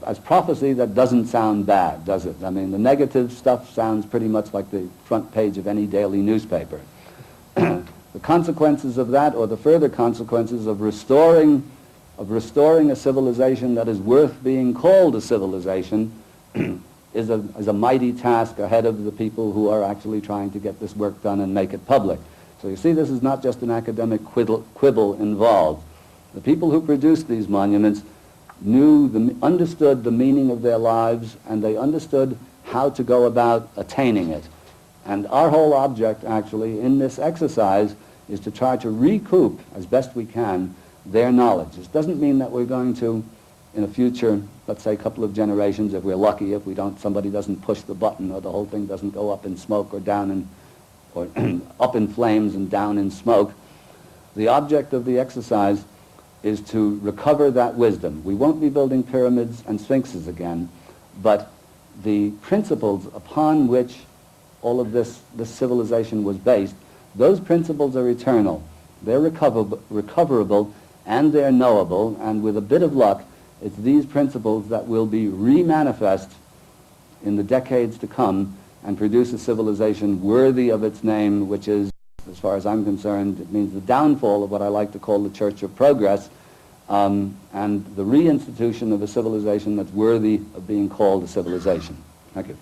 As prophecy, that doesn't sound bad, does it? I mean, the negative stuff sounds pretty much like the front page of any daily newspaper. The consequences of that, or the further consequences of restoring a civilization that is worth being called a civilization, is a mighty task ahead of the people who are actually trying to get this work done and make it public. So you see, this is not just an academic quibble involved. The people who produced these monuments understood the meaning of their lives, and they understood how to go about attaining it. And our whole object, actually, in this exercise is to try to recoup, as best we can, their knowledge. This doesn't mean that we're going to, in a future, let's say a couple of generations, if we're lucky, if somebody doesn't push the button or the whole thing doesn't go up in smoke or down in, or up in flames and down in smoke. The object of the exercise is to recover that wisdom. We won't be building pyramids and sphinxes again, but the principles upon which all of this civilization was based, those principles are eternal. They're recoverable and they're knowable, and with a bit of luck, it's these principles that will be re-manifest in the decades to come and produce a civilization worthy of its name, which is, as far as I'm concerned, it means the downfall of what I like to call the Church of Progress, and the reinstitution of a civilization that's worthy of being called a civilization. Thank you.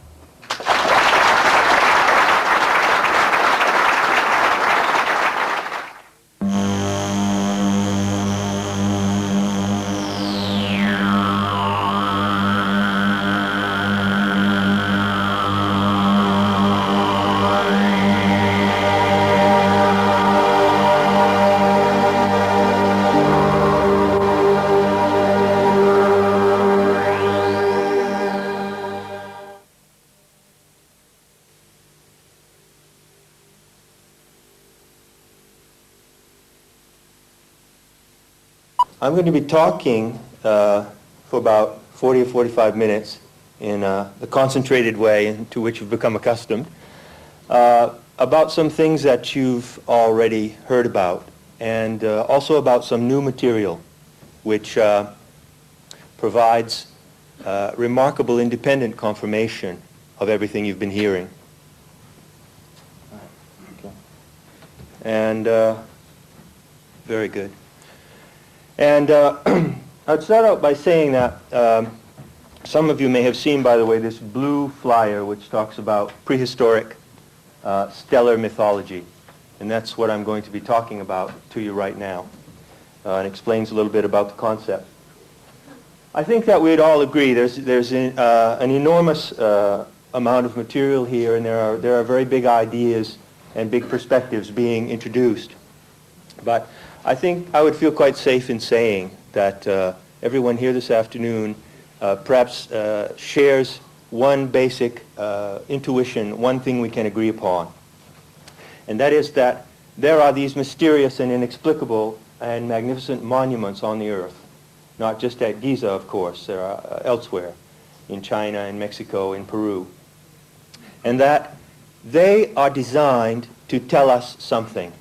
I'm going to be talking for about 40 or 45 minutes in the concentrated way to which you've become accustomed about some things that you've already heard about, and also about some new material which provides remarkable independent confirmation of everything you've been hearing. Okay. And very good. And I'd start out by saying that some of you may have seen, by the way, this blue flyer which talks about prehistoric stellar mythology. And that's what I'm going to be talking about to you right now, and explains a little bit about the concept. I think that we'd all agree there's an enormous amount of material here, and there are very big ideas and big perspectives being introduced. But I think I would feel quite safe in saying that everyone here this afternoon perhaps shares one basic intuition, one thing we can agree upon. And that is that there are these mysterious and inexplicable and magnificent monuments on the earth. Not just at Giza, of course. There are elsewhere, in China, in Mexico, in Peru. And that they are designed to tell us something.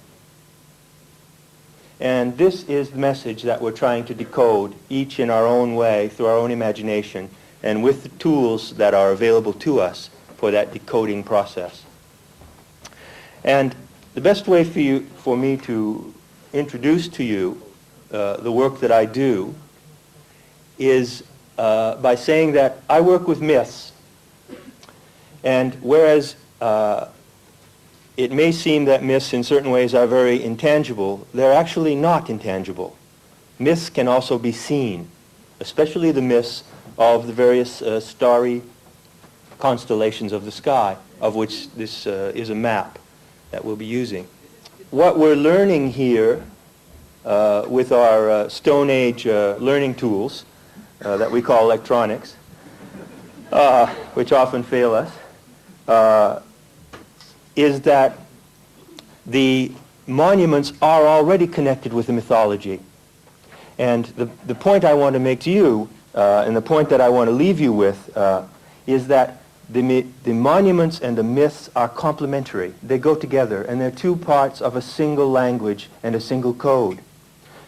And this is the message that we're trying to decode, each in our own way, through our own imagination, and with the tools that are available to us for that decoding process. And the best way for me to introduce to you the work that I do is by saying that I work with myths. And whereas it may seem that myths in certain ways are very intangible, they're actually not intangible. Myths can also be seen, especially the myths of the various starry constellations of the sky, of which this is a map that we'll be using. What we're learning here with our Stone Age learning tools that we call electronics, which often fail us, is that the monuments are already connected with the mythology. And the point I want to make to you, and the point that I want to leave you with, is that the monuments and the myths are complementary. They go together, and they're two parts of a single language and a single code.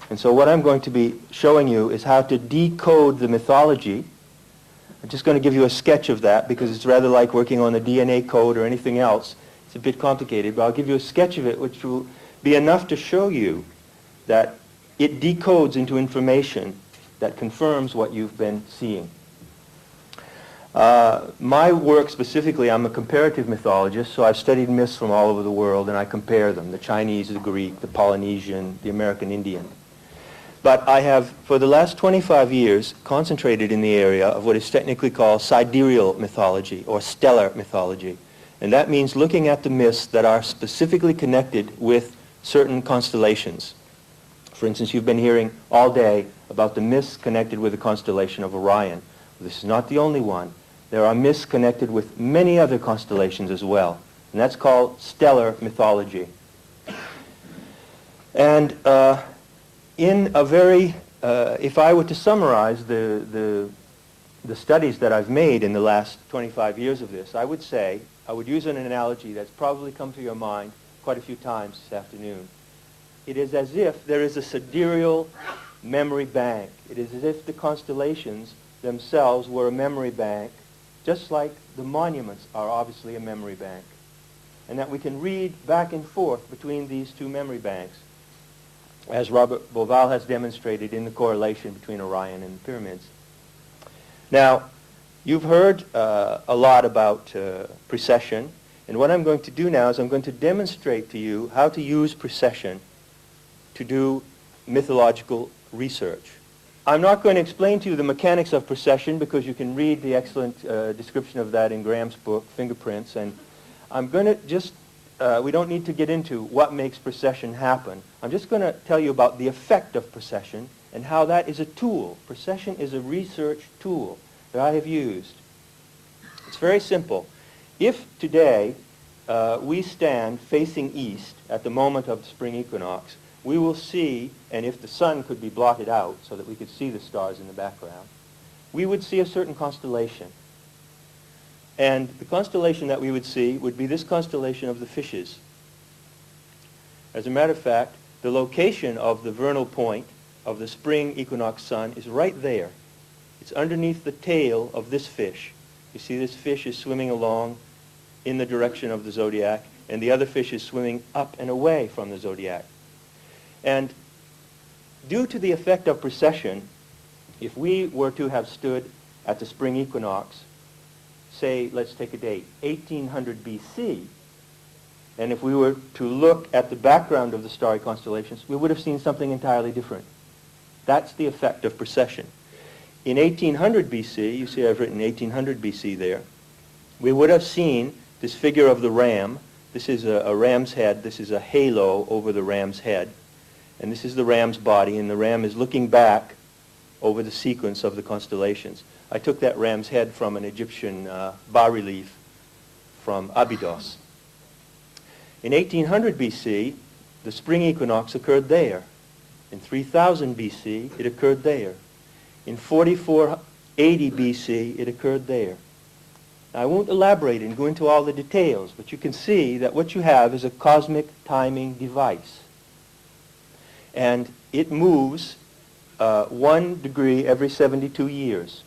And so what I'm going to be showing you is how to decode the mythology. I'm just going to give you a sketch of that because it's rather like working on a DNA code or anything else. It's a bit complicated, but I'll give you a sketch of it which will be enough to show you that it decodes into information that confirms what you've been seeing. My work specifically, I'm a comparative mythologist, so I've studied myths from all over the world and I compare them, the Chinese, the Greek, the Polynesian, the American Indian. But I have, for the last 25 years, concentrated in the area of what is technically called sidereal mythology or stellar mythology. And that means looking at the myths that are specifically connected with certain constellations. For instance, you've been hearing all day about the myths connected with the constellation of Orion. This is not the only one. There are myths connected with many other constellations as well. And that's called stellar mythology. And in a very, if I were to summarize the studies that I've made in the last 25 years of this, I would say, I would use an analogy that's probably come to your mind quite a few times this afternoon. It is as if there is a sidereal memory bank. It is as if the constellations themselves were a memory bank, just like the monuments are obviously a memory bank. And that we can read back and forth between these two memory banks, as Robert Bauval has demonstrated in the correlation between Orion and the pyramids. Now, you've heard a lot about precession, and what I'm going to do now is I'm going to demonstrate to you how to use precession to do mythological research. I'm not going to explain to you the mechanics of precession because you can read the excellent description of that in Graham's book, Fingerprints, and I'm going to just, we don't need to get into what makes precession happen. I'm just going to tell you about the effect of precession and how that is a tool. Precession is a research tool that I have used. It's very simple. If today we stand facing east at the moment of the spring equinox, we will see, and if the sun could be blotted out so that we could see the stars in the background, we would see a certain constellation. And the constellation that we would see would be this constellation of the fishes. As a matter of fact, the location of the vernal point of the spring equinox sun is right there. It's underneath the tail of this fish. You see this fish is swimming along in the direction of the zodiac, and the other fish is swimming up and away from the zodiac. And due to the effect of precession, if we were to have stood at the spring equinox, say, let's take a date, 1800 BC, and if we were to look at the background of the starry constellations, we would have seen something entirely different. That's the effect of precession. In 1800 BC, you see I've written 1800 BC there, we would have seen this figure of the ram. This is a ram's head. This is a halo over the ram's head. And this is the ram's body, and the ram is looking back over the sequence of the constellations. I took that ram's head from an Egyptian bas-relief from Abydos. In 1800 BC, the spring equinox occurred there. In 3000 BC, it occurred there. In 4480 BC, it occurred there. Now, I won't elaborate and go into all the details, but you can see that what you have is a cosmic timing device. And it moves 1 degree every 72 years.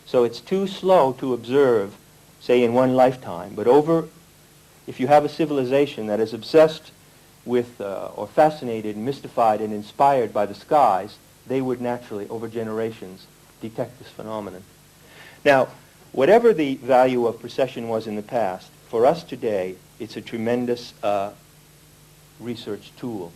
So it's too slow to observe, say, in one lifetime. But if you have a civilization that is obsessed with, or fascinated, mystified, and inspired by the skies, they would naturally, over generations, detect this phenomenon. Now, whatever the value of precession was in the past, for us today, it's a tremendous research tool.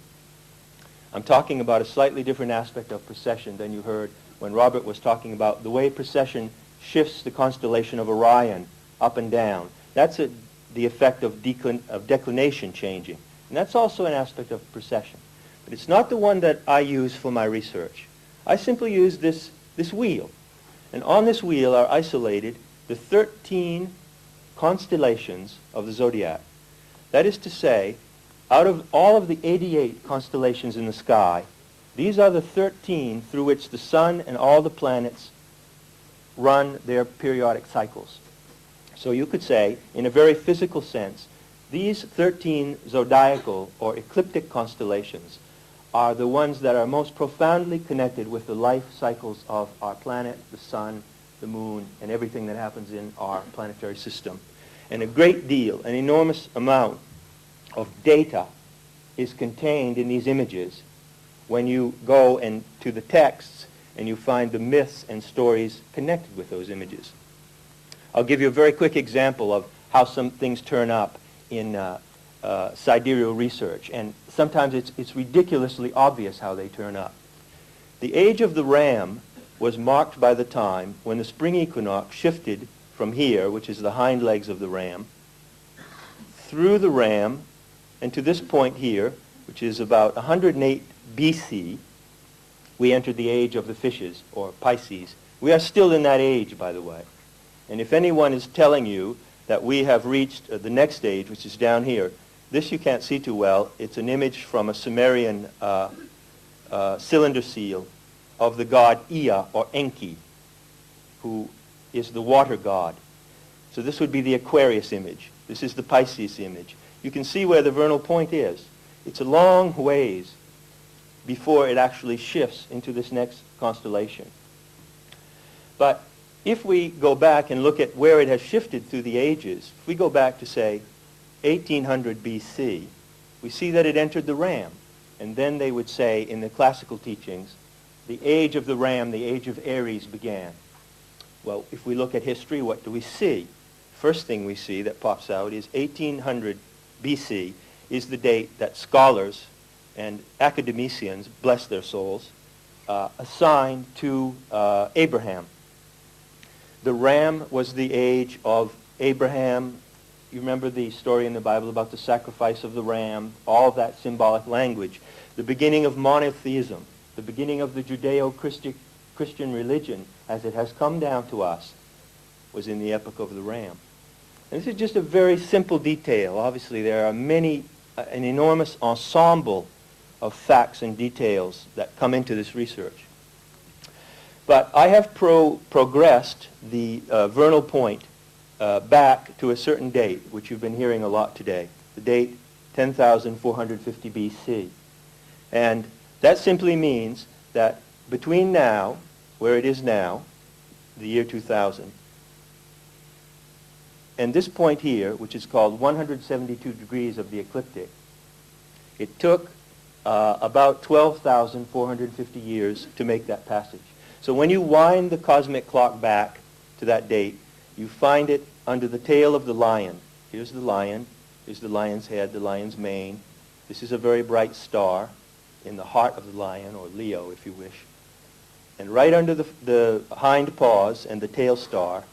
I'm talking about a slightly different aspect of precession than you heard when Robert was talking about the way precession shifts the constellation of Orion up and down. That's the effect of declination changing. And that's also an aspect of precession. But it's not the one that I use for my research. I simply use this wheel. And on this wheel are isolated the 13 constellations of the zodiac. That is to say, out of all of the 88 constellations in the sky, these are the 13 through which the sun and all the planets run their periodic cycles. So you could say, in a very physical sense, these 13 zodiacal or ecliptic constellations are the ones that are most profoundly connected with the life cycles of our planet, the sun, the moon, and everything that happens in our planetary system. And a great deal, an enormous amount of data is contained in these images when you go to the texts and you find the myths and stories connected with those images. I'll give you a very quick example of how some things turn up in sidereal research, and sometimes it's ridiculously obvious how they turn up. The age of the ram was marked by the time when the spring equinox shifted from here, which is the hind legs of the ram, through the ram, and to this point here, which is about 108 BC, we entered the age of the fishes, or Pisces. We are still in that age, by the way. And if anyone is telling you that we have reached the next stage, which is down here, this you can't see too well. It's an image from a Sumerian cylinder seal of the god Ea, or Enki, who is the water god. So this would be the Aquarius image. This is the Pisces image. You can see where the vernal point is. It's a long ways before it actually shifts into this next constellation. But if we go back and look at where it has shifted through the ages, if we go back to, say, 1800 BC, we see that it entered the ram. And then they would say in the classical teachings, the age of the ram, the age of Aries began. Well, if we look at history, what do we see? First thing we see that pops out is 1800 BC is the date that scholars and academicians, bless their souls, assign to Abraham. The ram was the age of Abraham. You remember the story in the Bible about the sacrifice of the ram, all of that symbolic language. The beginning of monotheism, the beginning of the Judeo-Christian religion as it has come down to us was in the epoch of the ram. And this is just a very simple detail. Obviously, there are an enormous ensemble of facts and details that come into this research. But I have progressed the vernal point back to a certain date, which you've been hearing a lot today, the date 10,450 BC. And that simply means that between now, where it is now, the year 2000, and this point here, which is called 172 degrees of the ecliptic, it took about 12,450 years to make that passage. So when you wind the cosmic clock back to that date, you find it under the tail of the lion. Here's the lion. Here's the lion's head, the lion's mane. This is a very bright star in the heart of the lion, or Leo, if you wish. And right under the hind paws and the tail star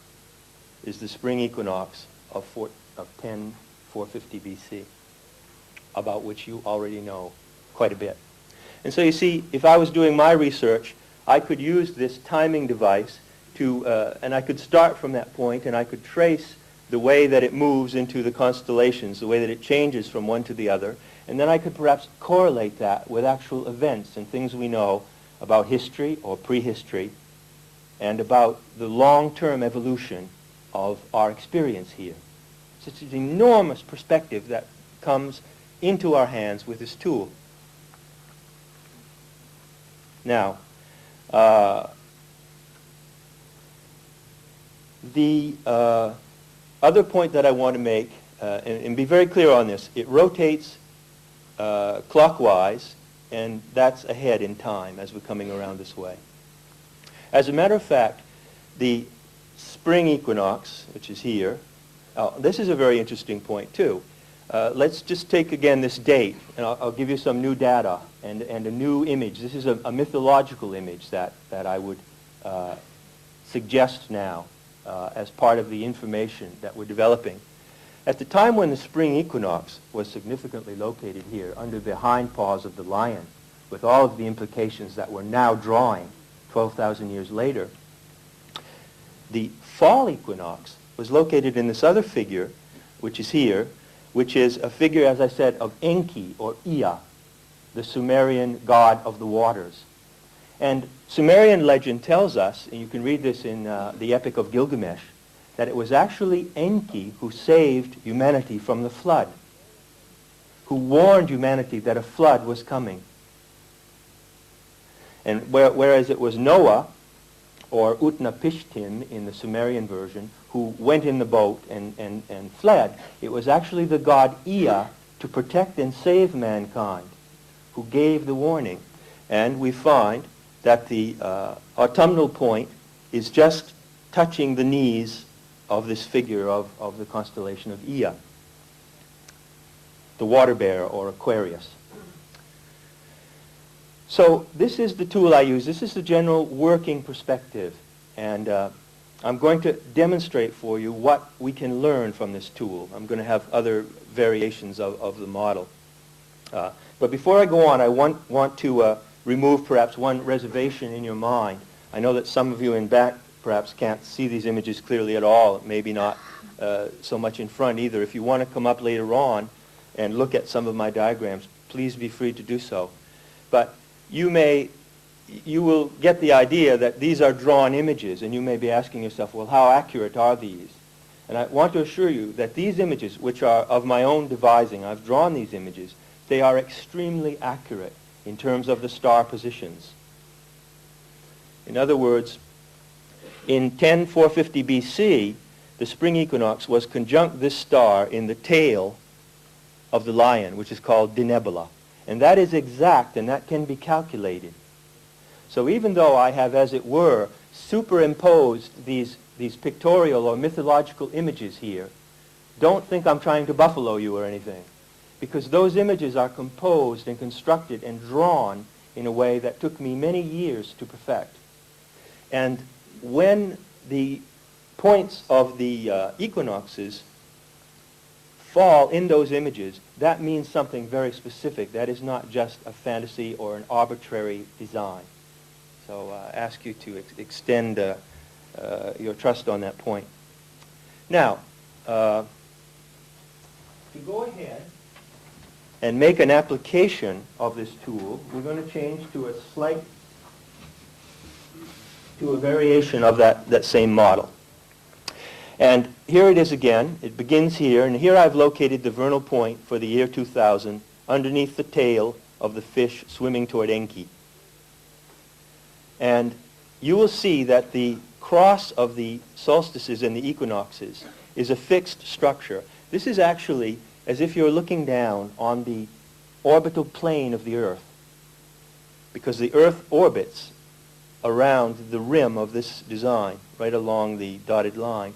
is the spring equinox of 10,450 BC, about which you already know quite a bit. And so you see, if I was doing my research, I could use this timing device and I could start from that point, and I could trace the way that it moves into the constellations, the way that it changes from one to the other, and then I could perhaps correlate that with actual events and things we know about history or prehistory, and about the long-term evolution of our experience here. It's an enormous perspective that comes into our hands with this tool. Now, the other point that I want to make, and be very clear on this, it rotates clockwise, and that's ahead in time as we're coming around this way. As a matter of fact, the spring equinox, which is here, this is a very interesting point too. Let's just take again this date, and I'll give you some new data and a new image. This is a mythological image that I would suggest now as part of the information that we're developing. At the time when the spring equinox was significantly located here under the hind paws of the lion, with all of the implications that we're now drawing 12,000 years later, the fall equinox was located in this other figure, which is here, which is a figure, as I said, of Enki, or Ea, the Sumerian god of the waters. And Sumerian legend tells us, and you can read this in the Epic of Gilgamesh, that it was actually Enki who saved humanity from the flood, who warned humanity that a flood was coming. And whereas it was Noah, or Utnapishtim in the Sumerian version, who went in the boat and fled, it was actually the god Ea to protect and save mankind who gave the warning. And we find that the autumnal point is just touching the knees of this figure of the constellation of Ea, the water bearer, or Aquarius. So this is the tool I use. This is the general working perspective. And I'm going to demonstrate for you what we can learn from this tool. I'm going to have other variations of the model. But before I go on, I want to remove perhaps one reservation in your mind. I know that some of you in back perhaps can't see these images clearly at all, maybe not so much in front either. If you want to come up later on and look at some of my diagrams, please be free to do so. But you will get the idea that these are drawn images, and you may be asking yourself, well, how accurate are these? And I want to assure you that these images, which are of my own devising, I've drawn these images, they are extremely accurate in terms of the star positions. In other words, in 10,450 BC, the spring equinox was conjunct this star in the tail of the lion, which is called Denebola. And that is exact, and that can be calculated. So even though I have, as it were, superimposed these pictorial or mythological images here, don't think I'm trying to buffalo you or anything, because those images are composed and constructed and drawn in a way that took me many years to perfect. And when the points of the equinoxes fall in those images, that means something very specific. That is not just a fantasy or an arbitrary design. So I ask you to extend your trust on that point. Now, to go ahead and make an application of this tool, we're going to change to a variation of that same model. And here it is again. It begins here, and here I've located the vernal point for the year 2000 underneath the tail of the fish swimming toward Enki. And you will see that the cross of the solstices and the equinoxes is a fixed structure. This is actually as if you're looking down on the orbital plane of the Earth, because the Earth orbits around the rim of this design, right along the dotted line.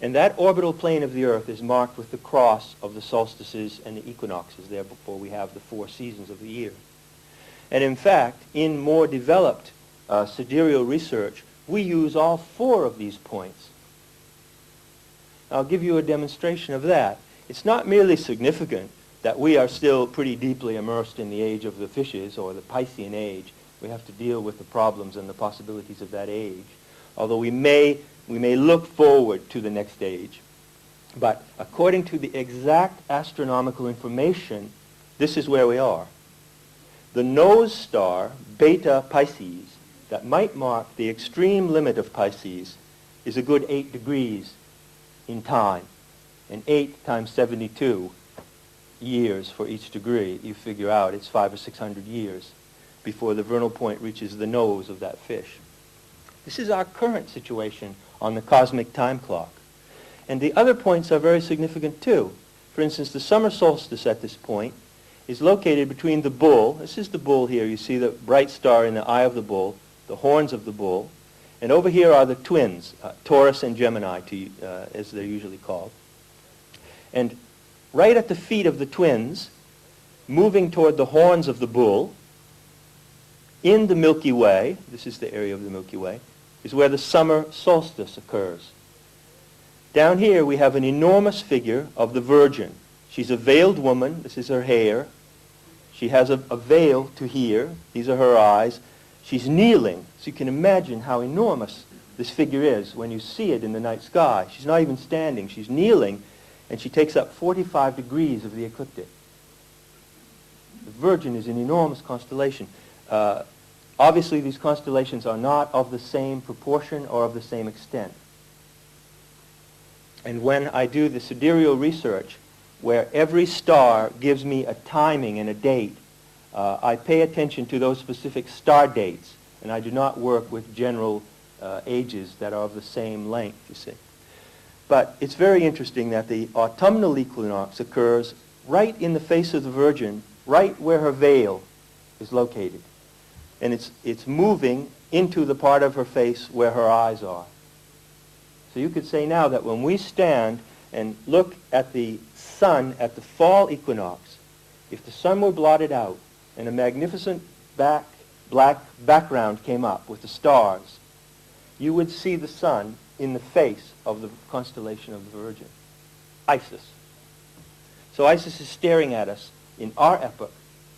And that orbital plane of the Earth is marked with the cross of the solstices and the equinoxes there before we have the 4 seasons of the year. And in fact, in more developed sidereal research, we use all 4 of these points. I'll give you a demonstration of that. It's not merely significant that we are still pretty deeply immersed in the age of the fishes, or the Piscean age. We have to deal with the problems and the possibilities of that age, although we may look forward to the next age. But according to the exact astronomical information, this is where we are. The nose star, Beta Pisces, that might mark the extreme limit of Pisces, is a good 8 degrees in time. And 8 times 72 years for each degree, you figure out it's 500 or 600 years before the vernal point reaches the nose of that fish. This is our current situation on the cosmic time clock. And the other points are very significant too. For instance, the summer solstice at this point is located between the bull. This is the bull here. You see the bright star in the eye of the bull, the horns of the bull. And over here are the twins, Taurus and Gemini, as they're usually called. And right at the feet of the twins, moving toward the horns of the bull, in the Milky Way, this is the area of the Milky Way, is where the summer solstice occurs. Down here we have an enormous figure of the Virgin. She's a veiled woman. This is her hair. She has a veil to here. These are her eyes. She's kneeling, so you can imagine how enormous this figure is when you see it in the night sky. She's not even standing. She's kneeling, and she takes up 45 degrees of the ecliptic. The Virgin is an enormous constellation. Obviously, these constellations are not of the same proportion or of the same extent. And when I do the sidereal research, where every star gives me a timing and a date, I pay attention to those specific star dates, and I do not work with general ages that are of the same length, you see. But it's very interesting that the autumnal equinox occurs right in the face of the Virgin, right where her veil is located. And it's moving into the part of her face where her eyes are. So you could say now that when we stand and look at the sun at the fall equinox, if the sun were blotted out and a magnificent black background came up with the stars, you would see the sun in the face of the constellation of the Virgin, Isis. So Isis is staring at us in our epoch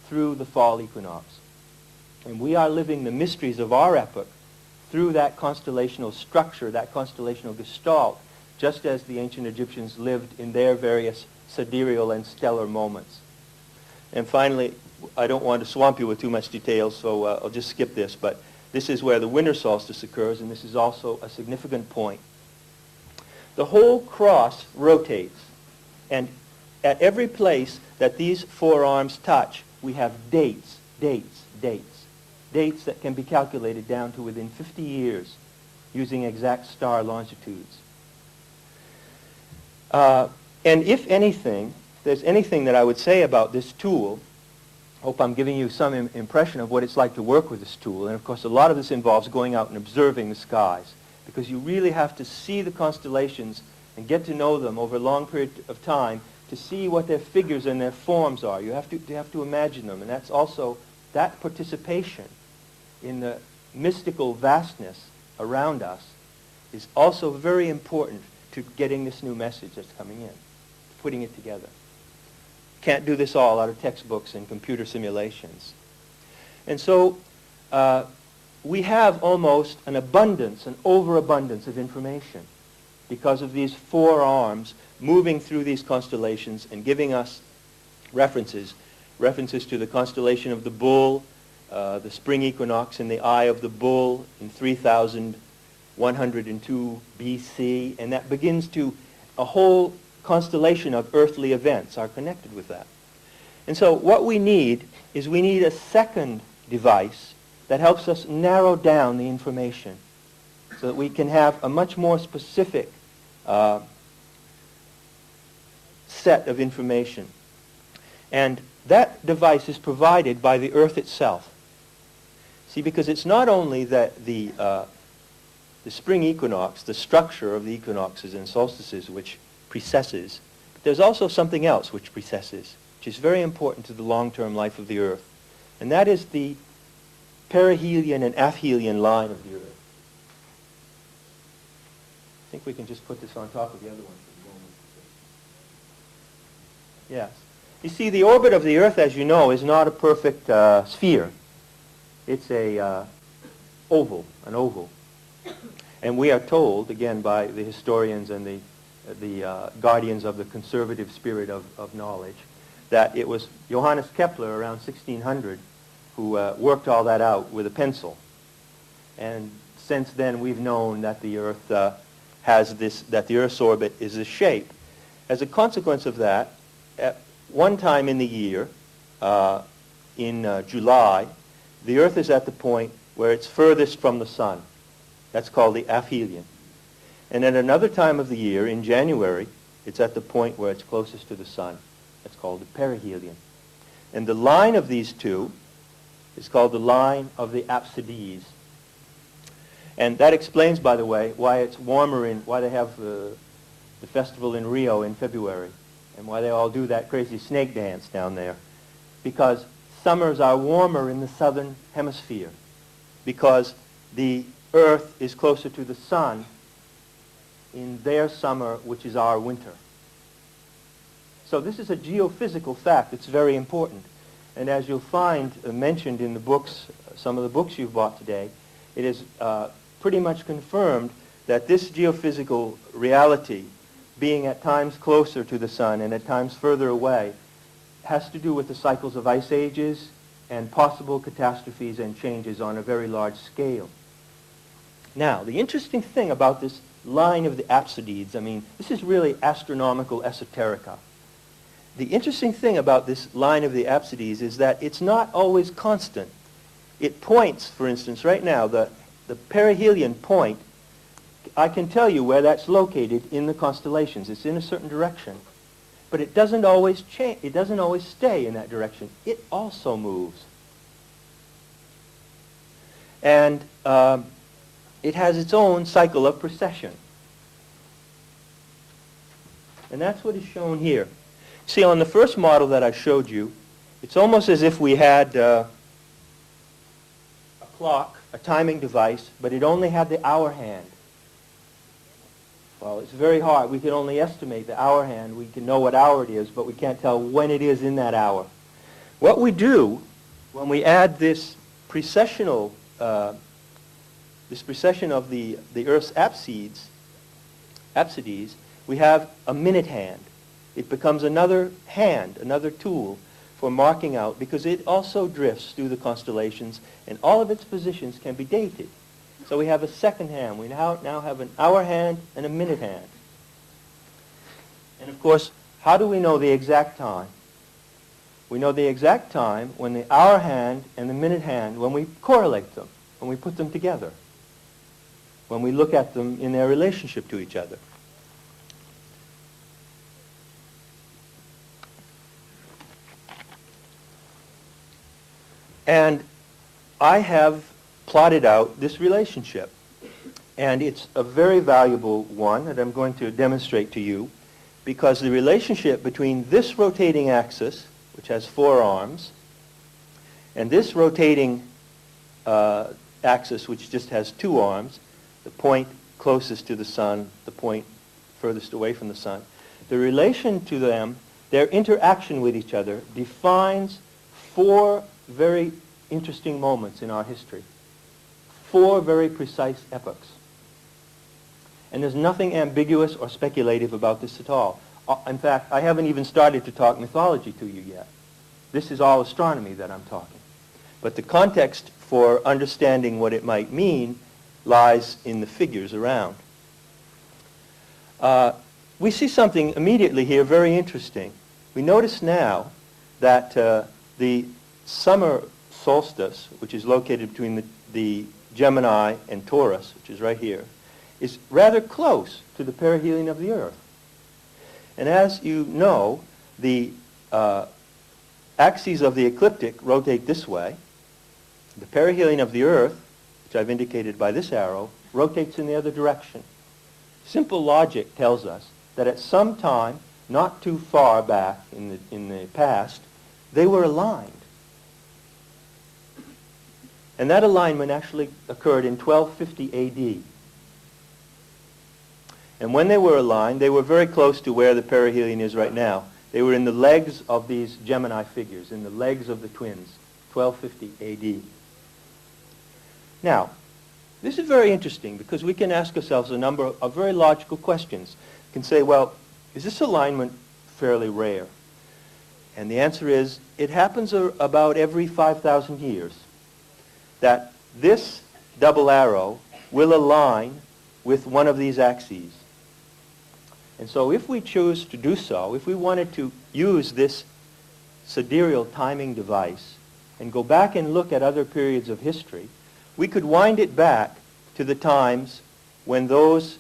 through the fall equinox. And we are living the mysteries of our epoch through that constellational structure, that constellational gestalt, just as the ancient Egyptians lived in their various sidereal and stellar moments. And finally, I don't want to swamp you with too much detail, so I'll just skip this, but this is where the winter solstice occurs, and this is also a significant point. The whole cross rotates, and at every place that these four arms touch, we have dates that can be calculated down to within 50 years using exact star longitudes. And if anything, there's anything that I would say about this tool, I hope I'm giving you some impression of what it's like to work with this tool. And of course, a lot of this involves going out and observing the skies, because you really have to see the constellations and get to know them over a long period of time to see what their figures and their forms are. You have to imagine them, and that's also that participation in the mystical vastness around us is also very important to getting this new message that's coming in, putting it together. Can't do this all out of textbooks and computer simulations. And so we have almost an abundance, an overabundance of information because of these four arms moving through these constellations and giving us references to the constellation of the Bull, the spring equinox in the eye of the Bull in 3102 BC, and that begins to, a whole constellation of earthly events are connected with that. And so what we need is we need a second device that helps us narrow down the information so that we can have a much more specific set of information. And that device is provided by the Earth itself. See, because it's not only that the spring equinox, the structure of the equinoxes and solstices which precesses, but there's also something else which precesses, which is very important to the long-term life of the Earth. And that is the perihelion and aphelion line of the Earth. I think we can just put this on top of the other one for the moment. Yes. You see, the orbit of the Earth, as you know, is not a perfect sphere. It's an oval. And we are told, again, by the historians and the guardians of the conservative spirit of knowledge, that it was Johannes Kepler around 1600 who worked all that out with a pencil. And since then, we've known that the Earth that the Earth's orbit is this shape. As a consequence of that, at one time in the year, in July, the Earth is at the point where it's furthest from the sun. That's called the aphelion. And at another time of the year, in January, it's at the point where it's closest to the sun. That's called the perihelion. And the line of these two is called the line of the apsides. And that explains, by the way, why it's warmer why they have the festival in Rio in February, and why they all do that crazy snake dance down there. Because summers are warmer in the southern hemisphere. because the Earth is closer to the sun in their summer, which is our winter. So this is a geophysical fact that's very important. And as you'll find mentioned in the books, some of the books you've bought today, it is pretty much confirmed that this geophysical reality, being at times closer to the sun and at times further away, has to do with the cycles of ice ages and possible catastrophes and changes on a very large scale. Now, the interesting thing about this line of the Apsides, I mean, this is really astronomical esoterica. The interesting thing about this line of the Apsides is that it's not always constant. It points, for instance, right now, the perihelion point, I can tell you where that's located in the constellations. It's in a certain direction. But it doesn't always change. It doesn't always stay in that direction. It also moves. And it has its own cycle of precession. And that's what is shown here. See, on the first model that I showed you, it's almost as if we had a clock, a timing device, but it only had the hour hand. Well, it's very hard. We can only estimate the hour hand. We can know what hour it is, but we can't tell when it is in that hour. What we do when we add this precessional, this precession of the Earth's apsides, we have a minute hand. It becomes another hand, another tool for marking out, because it also drifts through the constellations, and all of its positions can be dated. So we have a second hand. We now have an hour hand and a minute hand. And of course, how do we know the exact time? We know the exact time when the hour hand and the minute hand, when we correlate them, when we put them together, when we look at them in their relationship to each other. And I have plotted out this relationship. And it's a very valuable one that I'm going to demonstrate to you, because the relationship between this rotating axis, which has 4 arms, and this rotating axis, which just has 2 arms, the point closest to the sun, the point furthest away from the sun, the relation to them, their interaction with each other, defines 4 very interesting moments in our history. 4 very precise epochs. And there's nothing ambiguous or speculative about this at all. In fact, I haven't even started to talk mythology to you yet. This is all astronomy that I'm talking. But the context for understanding what it might mean lies in the figures around. We see something immediately here very interesting. We notice now that the summer solstice, which is located between the Gemini and Taurus, which is right here, is rather close to the perihelion of the Earth. And as you know, the axes of the ecliptic rotate this way. The perihelion of the Earth, which I've indicated by this arrow, rotates in the other direction. Simple logic tells us that at some time, not too far back in the past, they were aligned. And that alignment actually occurred in 1250 A.D. And when they were aligned, they were very close to where the perihelion is right now. They were in the legs of these Gemini figures, in the legs of the twins, 1250 A.D. Now, this is very interesting because we can ask ourselves a number of very logical questions. We can say, well, is this alignment fairly rare? And the answer is, it happens about every 5,000 years that this double arrow will align with one of these axes. And so if we choose to do so, if we wanted to use this sidereal timing device and go back and look at other periods of history, we could wind it back to the times when those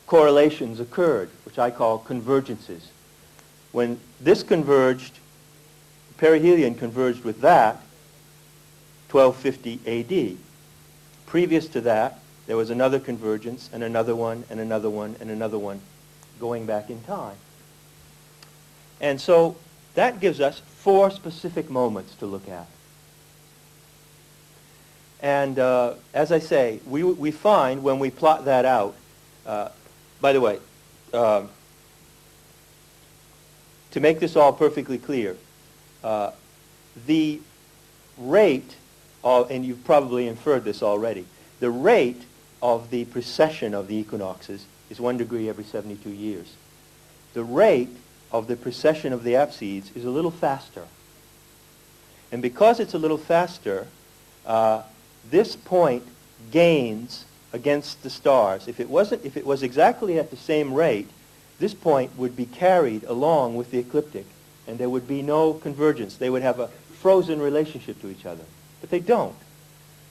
correlations occurred, which I call convergences. When this converged, perihelion converged with that, 1250 A.D. Previous to that, there was another convergence, and another one, and another one, and another one, going back in time. And so that gives us 4 specific moments to look at. And as I say, we find when we plot that out, by the way, to make this all perfectly clear, the rate of, and you've probably inferred this already, the rate of the precession of the equinoxes is 1 degree every 72 years. The rate of the precession of the apses is a little faster. And because it's a little faster, this point gains against the stars. If it was exactly at the same rate, this point would be carried along with the ecliptic, and there would be no convergence. They would have a frozen relationship to each other. But they don't.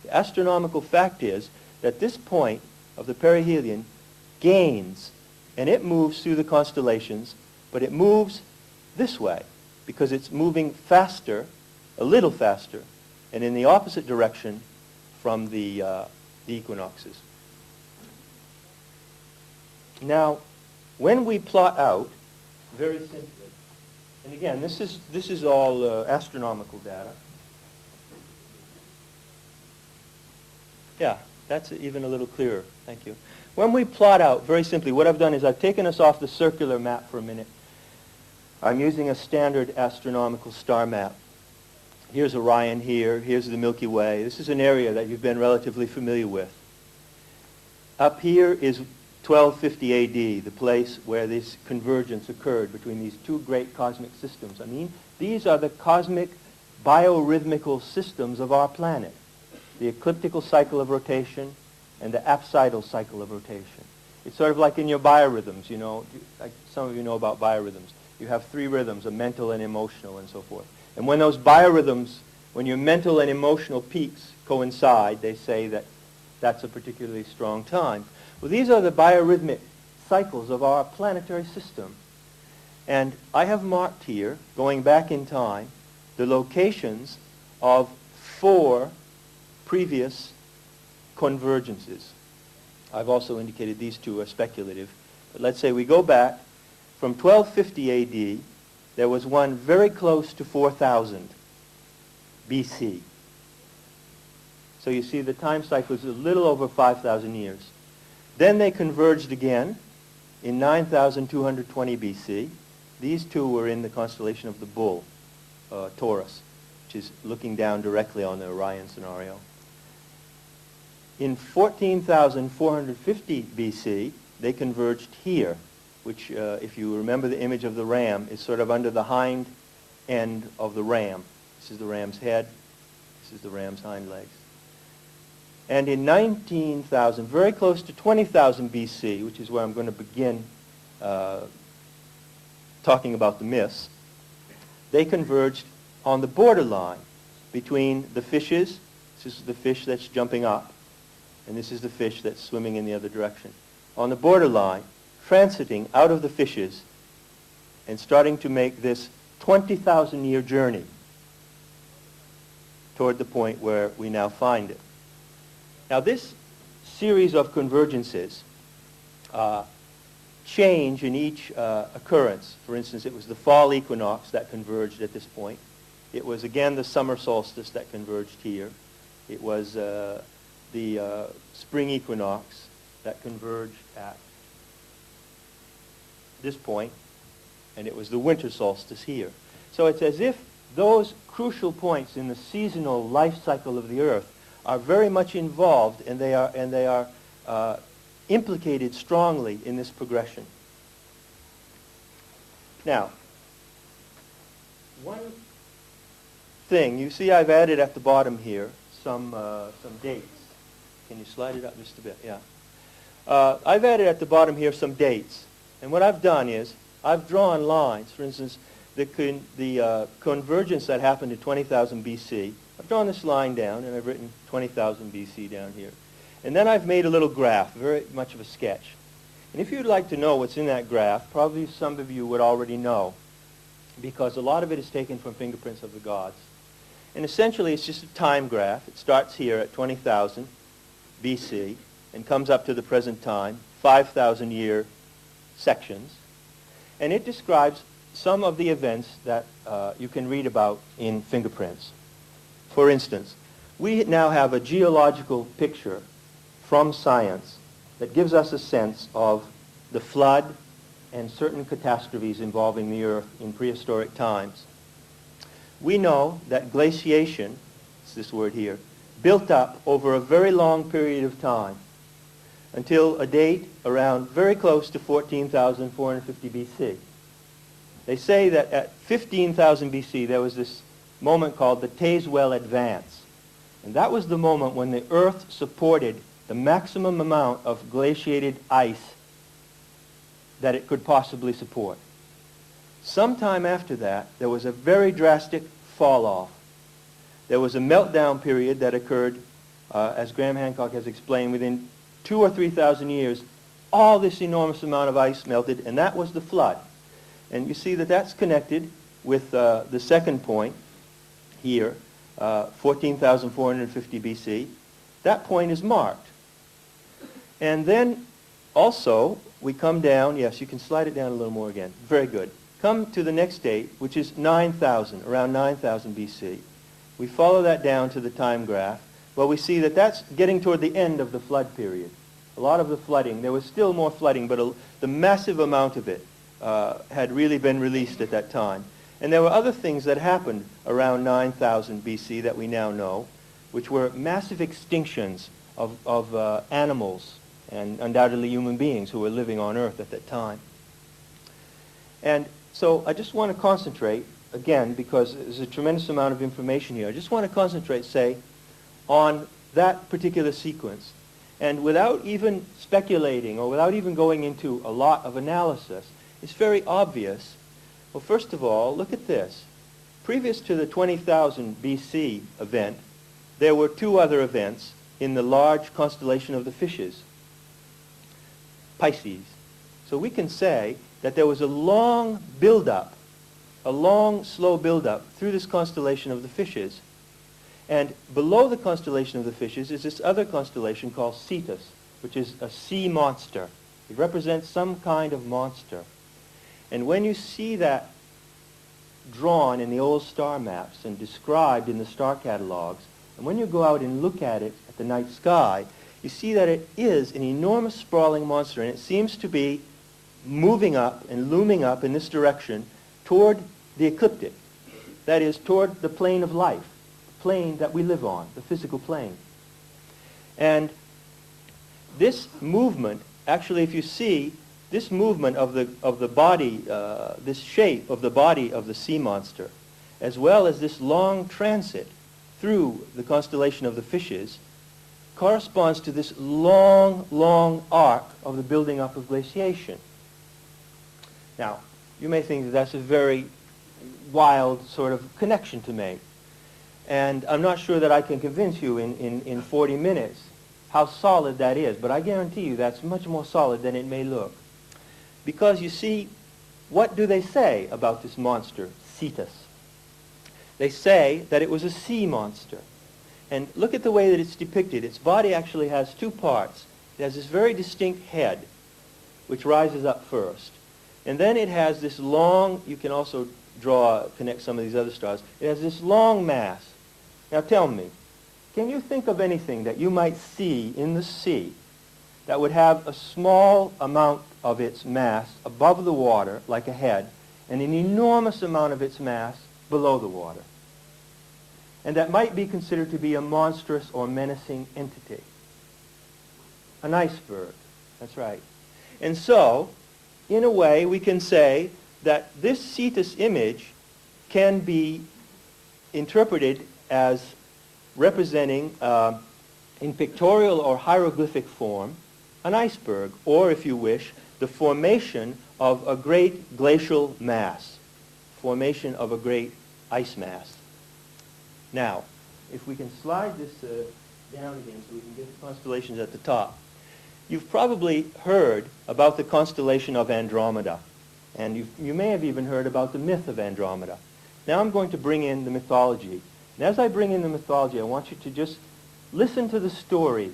The astronomical fact is that this point of the perihelion gains, and it moves through the constellations, but it moves this way because it's moving faster, a little faster, and in the opposite direction from the equinoxes. Now, when we plot out, very simply, and again, this is all astronomical data. Yeah, that's even a little clearer. Thank you. When we plot out, very simply, what I've done is I've taken us off the circular map for a minute. I'm using a standard astronomical star map. Here's Orion here. Here's the Milky Way. This is an area that you've been relatively familiar with. Up here is 1250 AD, the place where this convergence occurred between these two great cosmic systems. I mean, these are the cosmic biorhythmical systems of our planet. The ecliptical cycle of rotation and the apsidal cycle of rotation. It's sort of like in your biorhythms, you know. Like some of you know about biorhythms. You have 3 rhythms, a mental and emotional and so forth. And when those biorhythms, when your mental and emotional peaks coincide, they say that that's a particularly strong time. Well, these are the biorhythmic cycles of our planetary system. And I have marked here, going back in time, the locations of 4 previous convergences. I've also indicated these 2 are speculative. But let's say we go back from 1250 AD, there was one very close to 4000 BC. So you see the time cycle is a little over 5,000 years. Then they converged again in 9220 BC. These 2 were in the constellation of the Bull, Taurus, which is looking down directly on the Orion scenario. In 14,450 BC, they converged here, which, if you remember the image of the ram, is sort of under the hind end of the ram. This is the ram's head. This is the ram's hind legs. And in 19,000, very close to 20,000 BC, which is where I'm going to begin talking about the myths, they converged on the borderline between the fishes. This is the fish that's jumping up, and this is the fish that's swimming in the other direction. On the borderline, transiting out of the fishes and starting to make this 20,000-year journey toward the point where we now find it. Now, this series of convergences change in each occurrence. For instance, it was the fall equinox that converged at this point. It was, again, the summer solstice that converged here. It was the spring equinox that converged at this point, and it was the winter solstice here. So it's as if those crucial points in the seasonal life cycle of the Earth are very much involved, and they are implicated strongly in this progression. Now, one thing, you see I've added at the bottom here some dates. Can you slide it up just a bit? Yeah. I've added at the bottom here some dates. And what I've done is I've drawn lines. For instance, the convergence that happened in 20,000 BC, I've drawn this line down, and I've written 20,000 BC down here. And then I've made a little graph, very much of a sketch. And if you'd like to know what's in that graph, probably some of you would already know, because a lot of it is taken from fingerprints of the gods. And essentially, it's just a time graph. It starts here at 20,000 BC and comes up to the present time, 5,000-year sections. And it describes some of the events that you can read about in fingerprints. For instance, we now have a geological picture from science that gives us a sense of the flood and certain catastrophes involving the Earth in prehistoric times. We know that glaciation, it's this word here, built up over a very long period of time until a date around very close to 14,450 BC. They say that at 15,000 BC there was this moment called the Tazewell Advance. And that was the moment when the Earth supported the maximum amount of glaciated ice that it could possibly support. Sometime after that, there was a very drastic fall-off. There was a meltdown period that occurred, as Graham Hancock has explained, within 2,000 or 3,000 years. All this enormous amount of ice melted, and that was the flood. And you see that that's connected with the second point here, 14,450 BC. That point is marked. And then also, we come down, yes, you can slide it down a little more again. Very good. Come to the next date, which is 9,000, around 9,000 BC. We follow that down to the time graph. Well, we see that that's getting toward the end of the flood period. A lot of the flooding, there was still more flooding, but the massive amount of it had really been released at that time. And there were other things that happened around 9,000 BC that we now know, which were massive extinctions of animals and undoubtedly human beings who were living on Earth at that time. And so I just want to concentrate, again, because there's a tremendous amount of information here, I just want to concentrate, say, on that particular sequence. And without even speculating or without even going into a lot of analysis, it's very obvious. Well, first of all, look at this. Previous to the 20,000 BC event, there were two other events in the large constellation of the Fishes, Pisces. So we can say that there was a long build-up, a long, slow build-up through this constellation of the Fishes. And below the constellation of the Fishes is this other constellation called Cetus, which is a sea monster. It represents some kind of monster. And when you see that drawn in the old star maps and described in the star catalogs, and when you go out and look at it at the night sky, you see that it is an enormous sprawling monster, and it seems to be moving up and looming up in this direction toward the ecliptic. That is, toward the plane of life, the plane that we live on, the physical plane. And this movement, actually, if you see, this movement of the body, this shape of the body of the sea monster, as well as this long transit through the constellation of the Fishes, corresponds to this long, long arc of the building up of glaciation. Now, you may think that that's a very wild sort of connection to make. And I'm not sure that I can convince you in 40 minutes how solid that is, but I guarantee you that's much more solid than it may look. Because you see, what do they say about this monster, Cetus? They say that it was a sea monster. And look at the way that it's depicted. Its body actually has two parts. It has this very distinct head, which rises up first. And then it has this long, you can also connect some of these other stars. It has this long mass. Now tell me, can you think of anything that you might see in the sea that would have a small amount of its mass above the water, like a head, and an enormous amount of its mass below the water? And that might be considered to be a monstrous or menacing entity. An iceberg. That's right. And so, in a way, we can say that this Cetus image can be interpreted as representing, in pictorial or hieroglyphic form, an iceberg, or, if you wish, the formation of a great glacial mass, formation of a great ice mass. Now, if we can slide this down again so we can get the constellations at the top. You've probably heard about the constellation of Andromeda, and you may have even heard about the myth of Andromeda. Now I'm going to bring in the mythology. And as I bring in the mythology, I want you to just listen to the story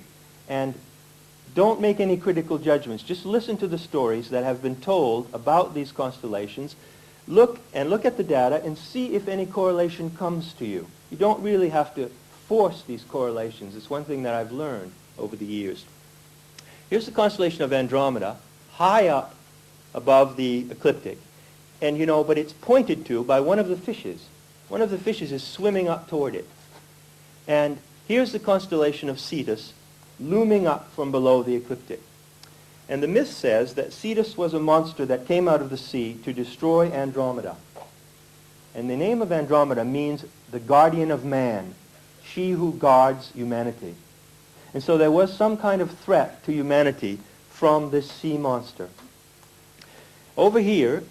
and don't make any critical judgments. Just listen to the stories that have been told about these constellations. Look at the data and see if any correlation comes to you. You don't really have to force these correlations. It's one thing that I've learned over the years. Here's the constellation of Andromeda, high up above the ecliptic. And but it's pointed to by one of the fishes. One of the fishes is swimming up toward it. And here's the constellation of Cetus looming up from below the ecliptic. And the myth says that Cetus was a monster that came out of the sea to destroy Andromeda. And the name of Andromeda means the guardian of man, she who guards humanity. And so there was some kind of threat to humanity from this sea monster. Over here,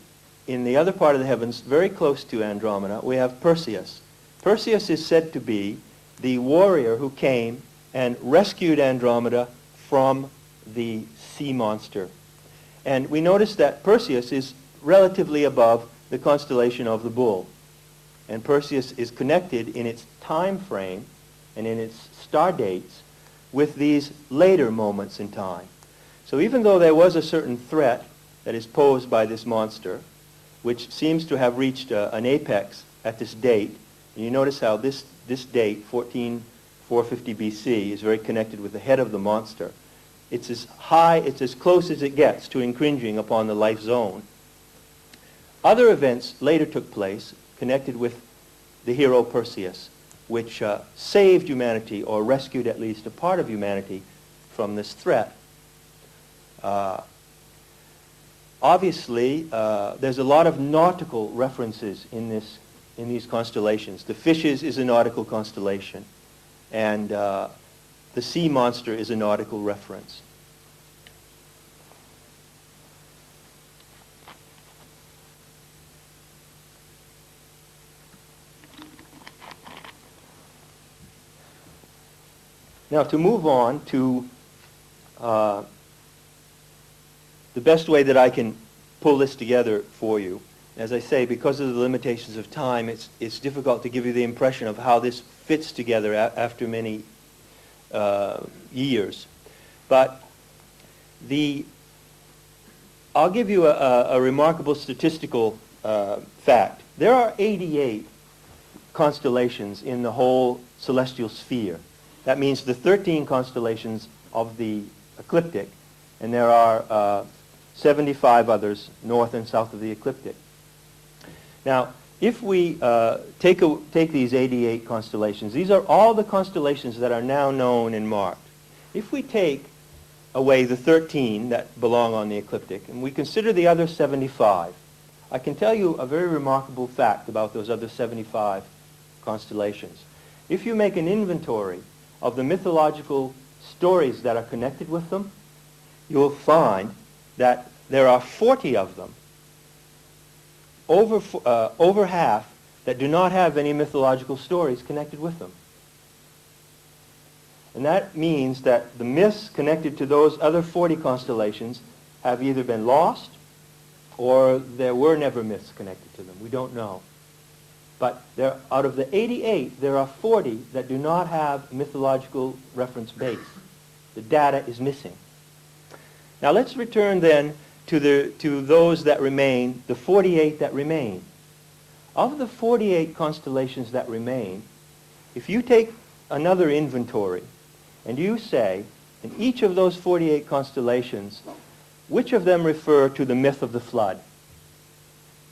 in the other part of the heavens, very close to Andromeda, we have Perseus. Perseus is said to be the warrior who came and rescued Andromeda from the sea monster. And we notice that Perseus is relatively above the constellation of the Bull. And Perseus is connected in its time frame and in its star dates with these later moments in time. So even though there was a certain threat that is posed by this monster, which seems to have reached an apex at this date, and you notice how this date, 14450 BC, is very connected with the head of the monster. It's as high, it's as close as it gets to impinging upon the life zone. Other events later took place connected with the hero Perseus, which saved humanity, or rescued at least a part of humanity, from this threat. Obviously, there's a lot of nautical references in these constellations. The fishes is a nautical constellation, and the sea monster is a nautical reference. Now, to move on to the best way that I can pull this together for you. As I say, because of the limitations of time, it's difficult to give you the impression of how this fits together after many years. But I'll give you a remarkable statistical fact. There are 88 constellations in the whole celestial sphere. That means the 13 constellations of the ecliptic, and there are 75 others north and south of the ecliptic. Now, if we take these 88 constellations, these are all the constellations that are now known and marked. If we take away the 13 that belong on the ecliptic, and we consider the other 75, I can tell you a very remarkable fact about those other 75 constellations. If you make an inventory of the mythological stories that are connected with them, you will find that there are 40 of them, over half, that do not have any mythological stories connected with them. And that means that the myths connected to those other 40 constellations have either been lost or there were never myths connected to them. We don't know. But out of the 88, there are 40 that do not have mythological reference base. The data is missing. Now let's return then to those that remain, the 48 that remain. Of the 48 constellations that remain, if you take another inventory and you say, in each of those 48 constellations, which of them refer to the myth of the flood?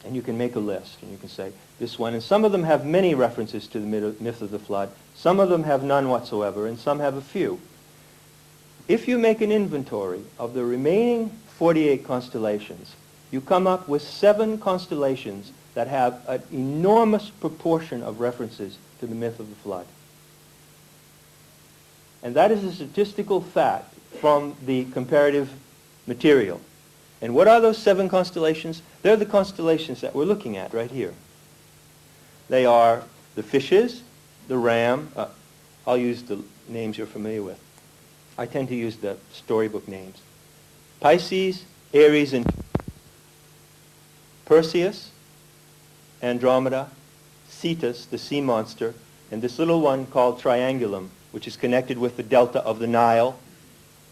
And you can make a list, and you can say, this one. And some of them have many references to the myth of the flood. Some of them have none whatsoever, and some have a few. If you make an inventory of the remaining 48 constellations, you come up with 7 constellations that have an enormous proportion of references to the myth of the flood. And that is a statistical fact from the comparative material. And what are those 7 constellations? They're the constellations that we're looking at right here. They are the fishes, the ram. I'll use the names you're familiar with. I tend to use the storybook names. Pisces, Aries, and Perseus, Andromeda, Cetus, the sea monster, and this little one called Triangulum, which is connected with the delta of the Nile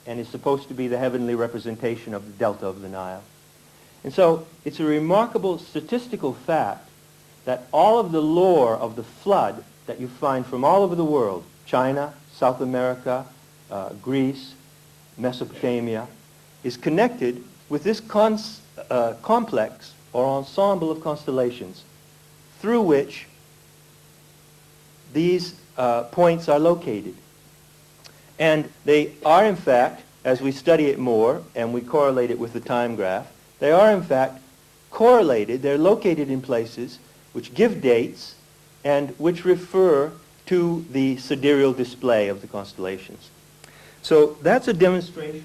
and is supposed to be the heavenly representation of the delta of the Nile. And so it's a remarkable statistical fact that all of the lore of the flood that you find from all over the world China, South America, Greece, Mesopotamia, is connected with this complex or ensemble of constellations through which these points are located. And they are, in fact, as we study it more and we correlate it with the time graph, they are, in fact, correlated. They're located in places which give dates and which refer to the sidereal display of the constellations. So that's a demonstration,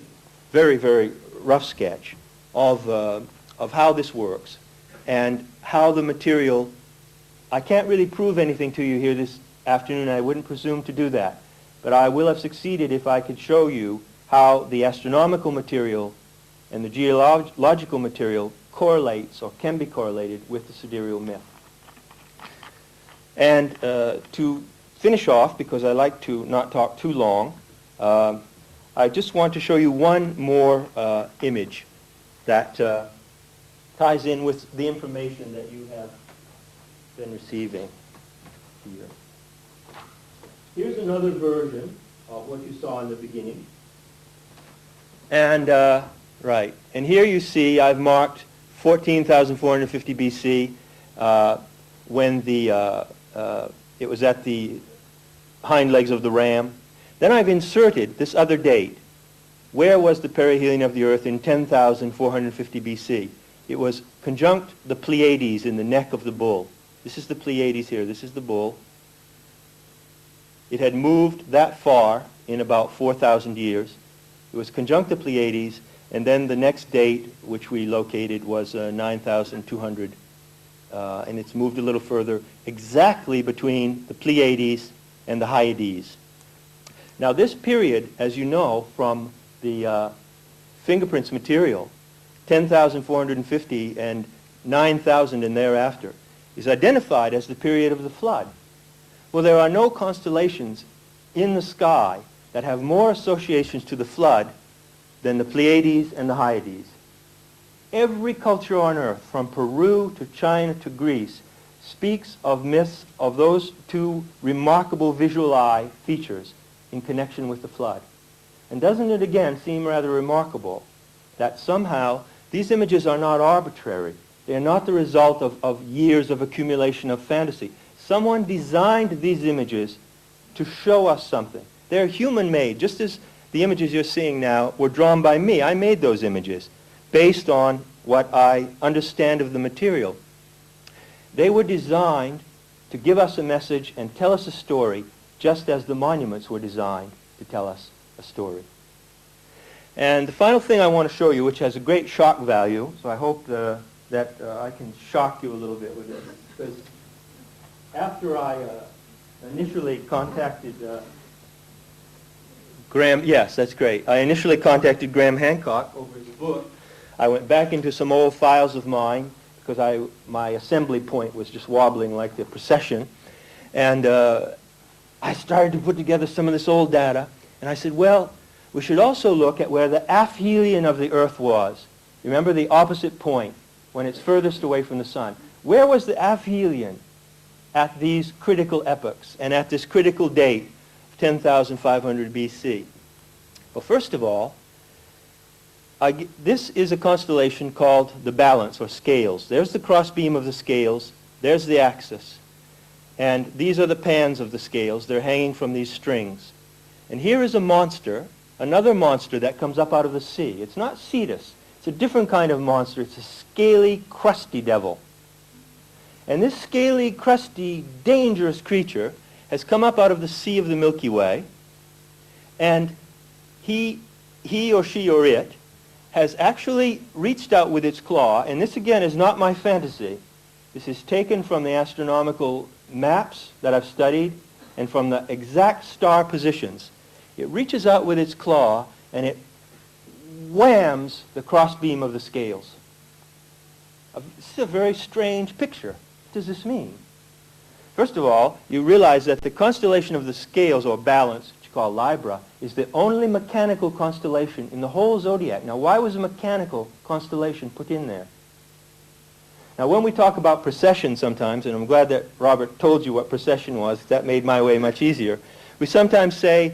very, very rough sketch of how this works and how the material, I can't really prove anything to you here this afternoon. I wouldn't presume to do that. But I will have succeeded if I could show you how the astronomical material and the geological material correlates or can be correlated with the sidereal myth. And to finish off, because I like to not talk too long, I just want to show you one more image that ties in with the information that you have been receiving here. Here's another version of what you saw in the beginning. And, right, and here you see I've marked 14,450 BC when it was at the hind legs of the ram. Then I've inserted this other date. Where was the perihelion of the Earth in 10,450 BC? It was conjunct the Pleiades in the neck of the bull. This is the Pleiades here. This is the bull. It had moved that far in about 4,000 years. It was conjunct the Pleiades, and then the next date, which we located, was 9,200, and it's moved a little further, exactly between the Pleiades and the Hyades. Now this period, as you know from the fingerprints material, 10,450 and 9,000 and thereafter, is identified as the period of the flood. Well, there are no constellations in the sky that have more associations to the flood than the Pleiades and the Hyades. Every culture on Earth, from Peru to China to Greece, speaks of myths of those two remarkable visual eye features in connection with the flood. And doesn't it again seem rather remarkable that somehow these images are not arbitrary? They are not the result of years of accumulation of fantasy. Someone designed these images to show us something. They're human-made, just as the images you're seeing now were drawn by me. I made those images based on what I understand of the material. They were designed to give us a message and tell us a story, just as the monuments were designed to tell us a story. And the final thing I want to show you, which has a great shock value, so I hope that I can shock you a little bit with this, because after I initially contacted Graham, yes, that's great. I initially contacted Graham Hancock over his book. I went back into some old files of mine because my assembly point was just wobbling like the procession. And I started to put together some of this old data. And I said, well, we should also look at where the aphelion of the Earth was. Remember the opposite point, when it's furthest away from the sun. Where was the aphelion at these critical epochs and at this critical date, 10,500 BC? Well, first of all, this is a constellation called the balance, or scales. There's the crossbeam of the scales. There's the axis. And these are the pans of the scales. They're hanging from these strings. And here is a monster, another monster that comes up out of the sea. It's not Cetus. It's a different kind of monster. It's a scaly, crusty devil. And this scaly, crusty, dangerous creature has come up out of the sea of the Milky Way, and he or she or it has actually reached out with its claw, and this again is not my fantasy. This is taken from the astronomical maps that I've studied and from the exact star positions. It reaches out with its claw and it whams the crossbeam of the scales. This is a very strange picture. What does this mean? First of all, you realize that the constellation of the scales, or balance, which you call Libra, is the only mechanical constellation in the whole zodiac. Now, why was a mechanical constellation put in there? Now, when we talk about precession sometimes, and I'm glad that Robert told you what precession was, that made my way much easier. We sometimes say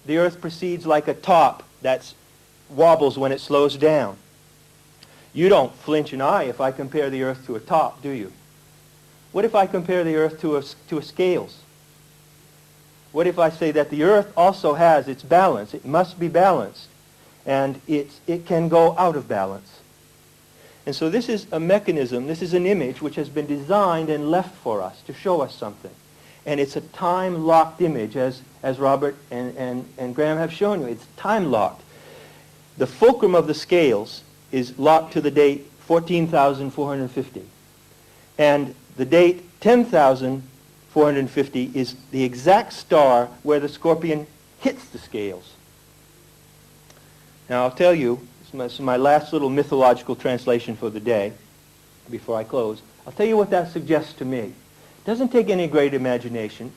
the Earth proceeds like a top that wobbles when it slows down. You don't flinch an eye if I compare the Earth to a top, do you? What if I compare the Earth to a scales? What if I say that the Earth also has its balance? It must be balanced, and it can go out of balance. And so this is a mechanism, this is an image which has been designed and left for us to show us something. And it's a time-locked image, as Robert and Graham have shown you. It's time-locked. The fulcrum of the scales is locked to the date 14,450. And the date 10,450 is the exact star where the scorpion hits the scales. Now I'll tell you, this is my last little mythological translation for the day, before I close. I'll tell you what that suggests to me. It doesn't take any great imagination.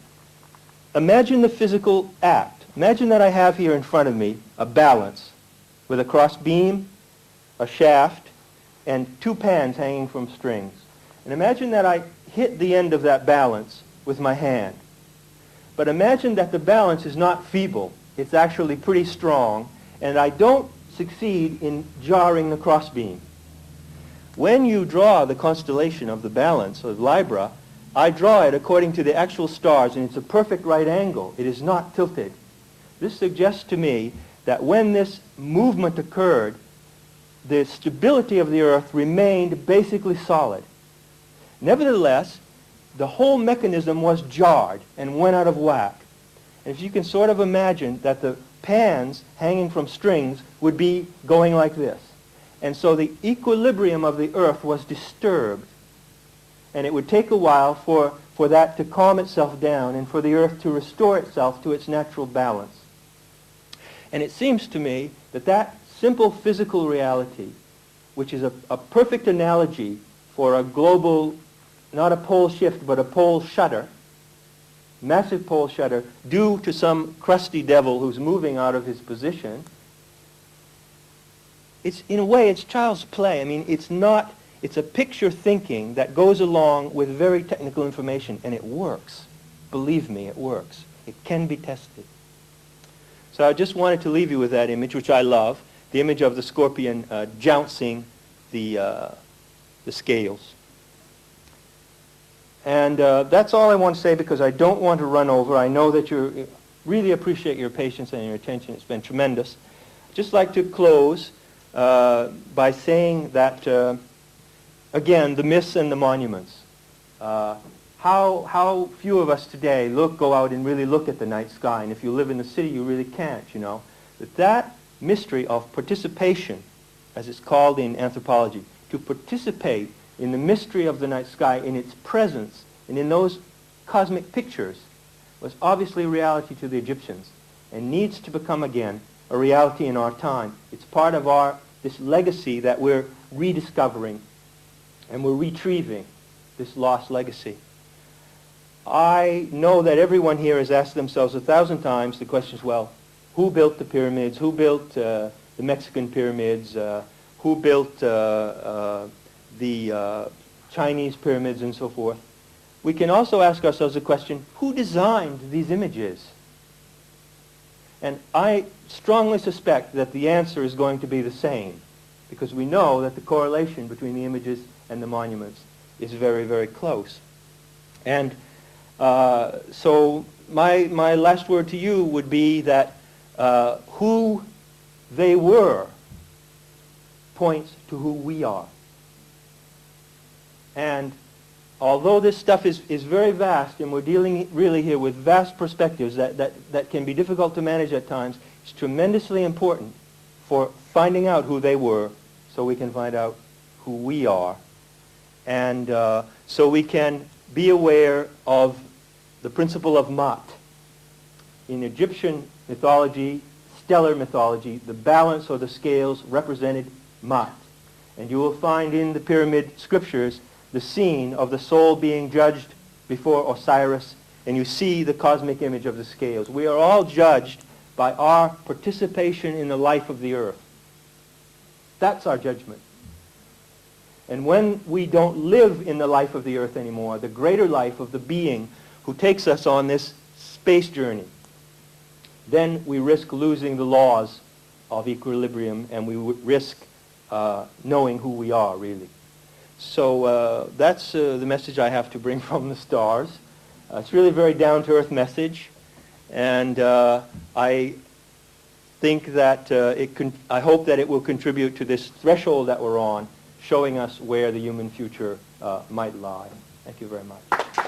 Imagine the physical act. Imagine that I have here in front of me a balance with a cross beam, a shaft, and two pans hanging from strings. And imagine that I hit the end of that balance with my hand. But imagine that the balance is not feeble. It's actually pretty strong, and I don't succeed in jarring the crossbeam. When you draw the constellation of the balance, of Libra, I draw it according to the actual stars, and it's a perfect right angle. It is not tilted. This suggests to me that when this movement occurred, the stability of the Earth remained basically solid. Nevertheless, the whole mechanism was jarred and went out of whack. And if you can sort of imagine that the pans hanging from strings would be going like this. And so the equilibrium of the Earth was disturbed. And it would take a while for that to calm itself down and for the Earth to restore itself to its natural balance. And it seems to me that that simple physical reality, which is a perfect analogy for a global, not a pole shift, but a pole shudder, massive pole shudder, due to some crusty devil who's moving out of his position, in a way, it's child's play. I mean, it's a picture thinking that goes along with very technical information, and it works. Believe me, it works. It can be tested. So I just wanted to leave you with that image, which I love, the image of the scorpion jouncing the scales. And that's all I want to say, because I don't want to run over. I know that you really appreciate your patience and your attention. It's been tremendous. I'd just like to close by saying that, again, the myths and the monuments. How few of us today go out and really look at the night sky, and if you live in the city, you really can't, you know. That mystery of participation, as it's called in anthropology, to participate in the mystery of the night sky, in its presence, and in those cosmic pictures, was obviously a reality to the Egyptians, and needs to become again a reality in our time. It's part of this legacy that we're rediscovering, and we're retrieving this lost legacy. I know that everyone here has asked themselves 1,000 times the questions, well, who built the pyramids? Who built the Mexican pyramids? Who built the Chinese pyramids and so forth? We can also ask ourselves the question, who designed these images? And I strongly suspect that the answer is going to be the same, because we know that the correlation between the images and the monuments is very, very close. And so my last word to you would be that who they were points to who we are. And although this stuff is very vast, and we're dealing really here with vast perspectives that can be difficult to manage at times, it's tremendously important for finding out who they were so we can find out who we are. And so we can be aware of the principle of Mat. In Egyptian mythology, stellar mythology, the balance or the scales represented Mat. And you will find in the pyramid scriptures the scene of the soul being judged before Osiris, and you see the cosmic image of the scales. We are all judged by our participation in the life of the earth. That's our judgment. And when we don't live in the life of the earth anymore, the greater life of the being who takes us on this space journey, then we risk losing the laws of equilibrium, and we would risk knowing who we are, really. So that's the message I have to bring from the stars. It's really a very down-to-earth message, and I think that I hope that it will contribute to this threshold that we're on, showing us where the human future might lie. Thank you very much.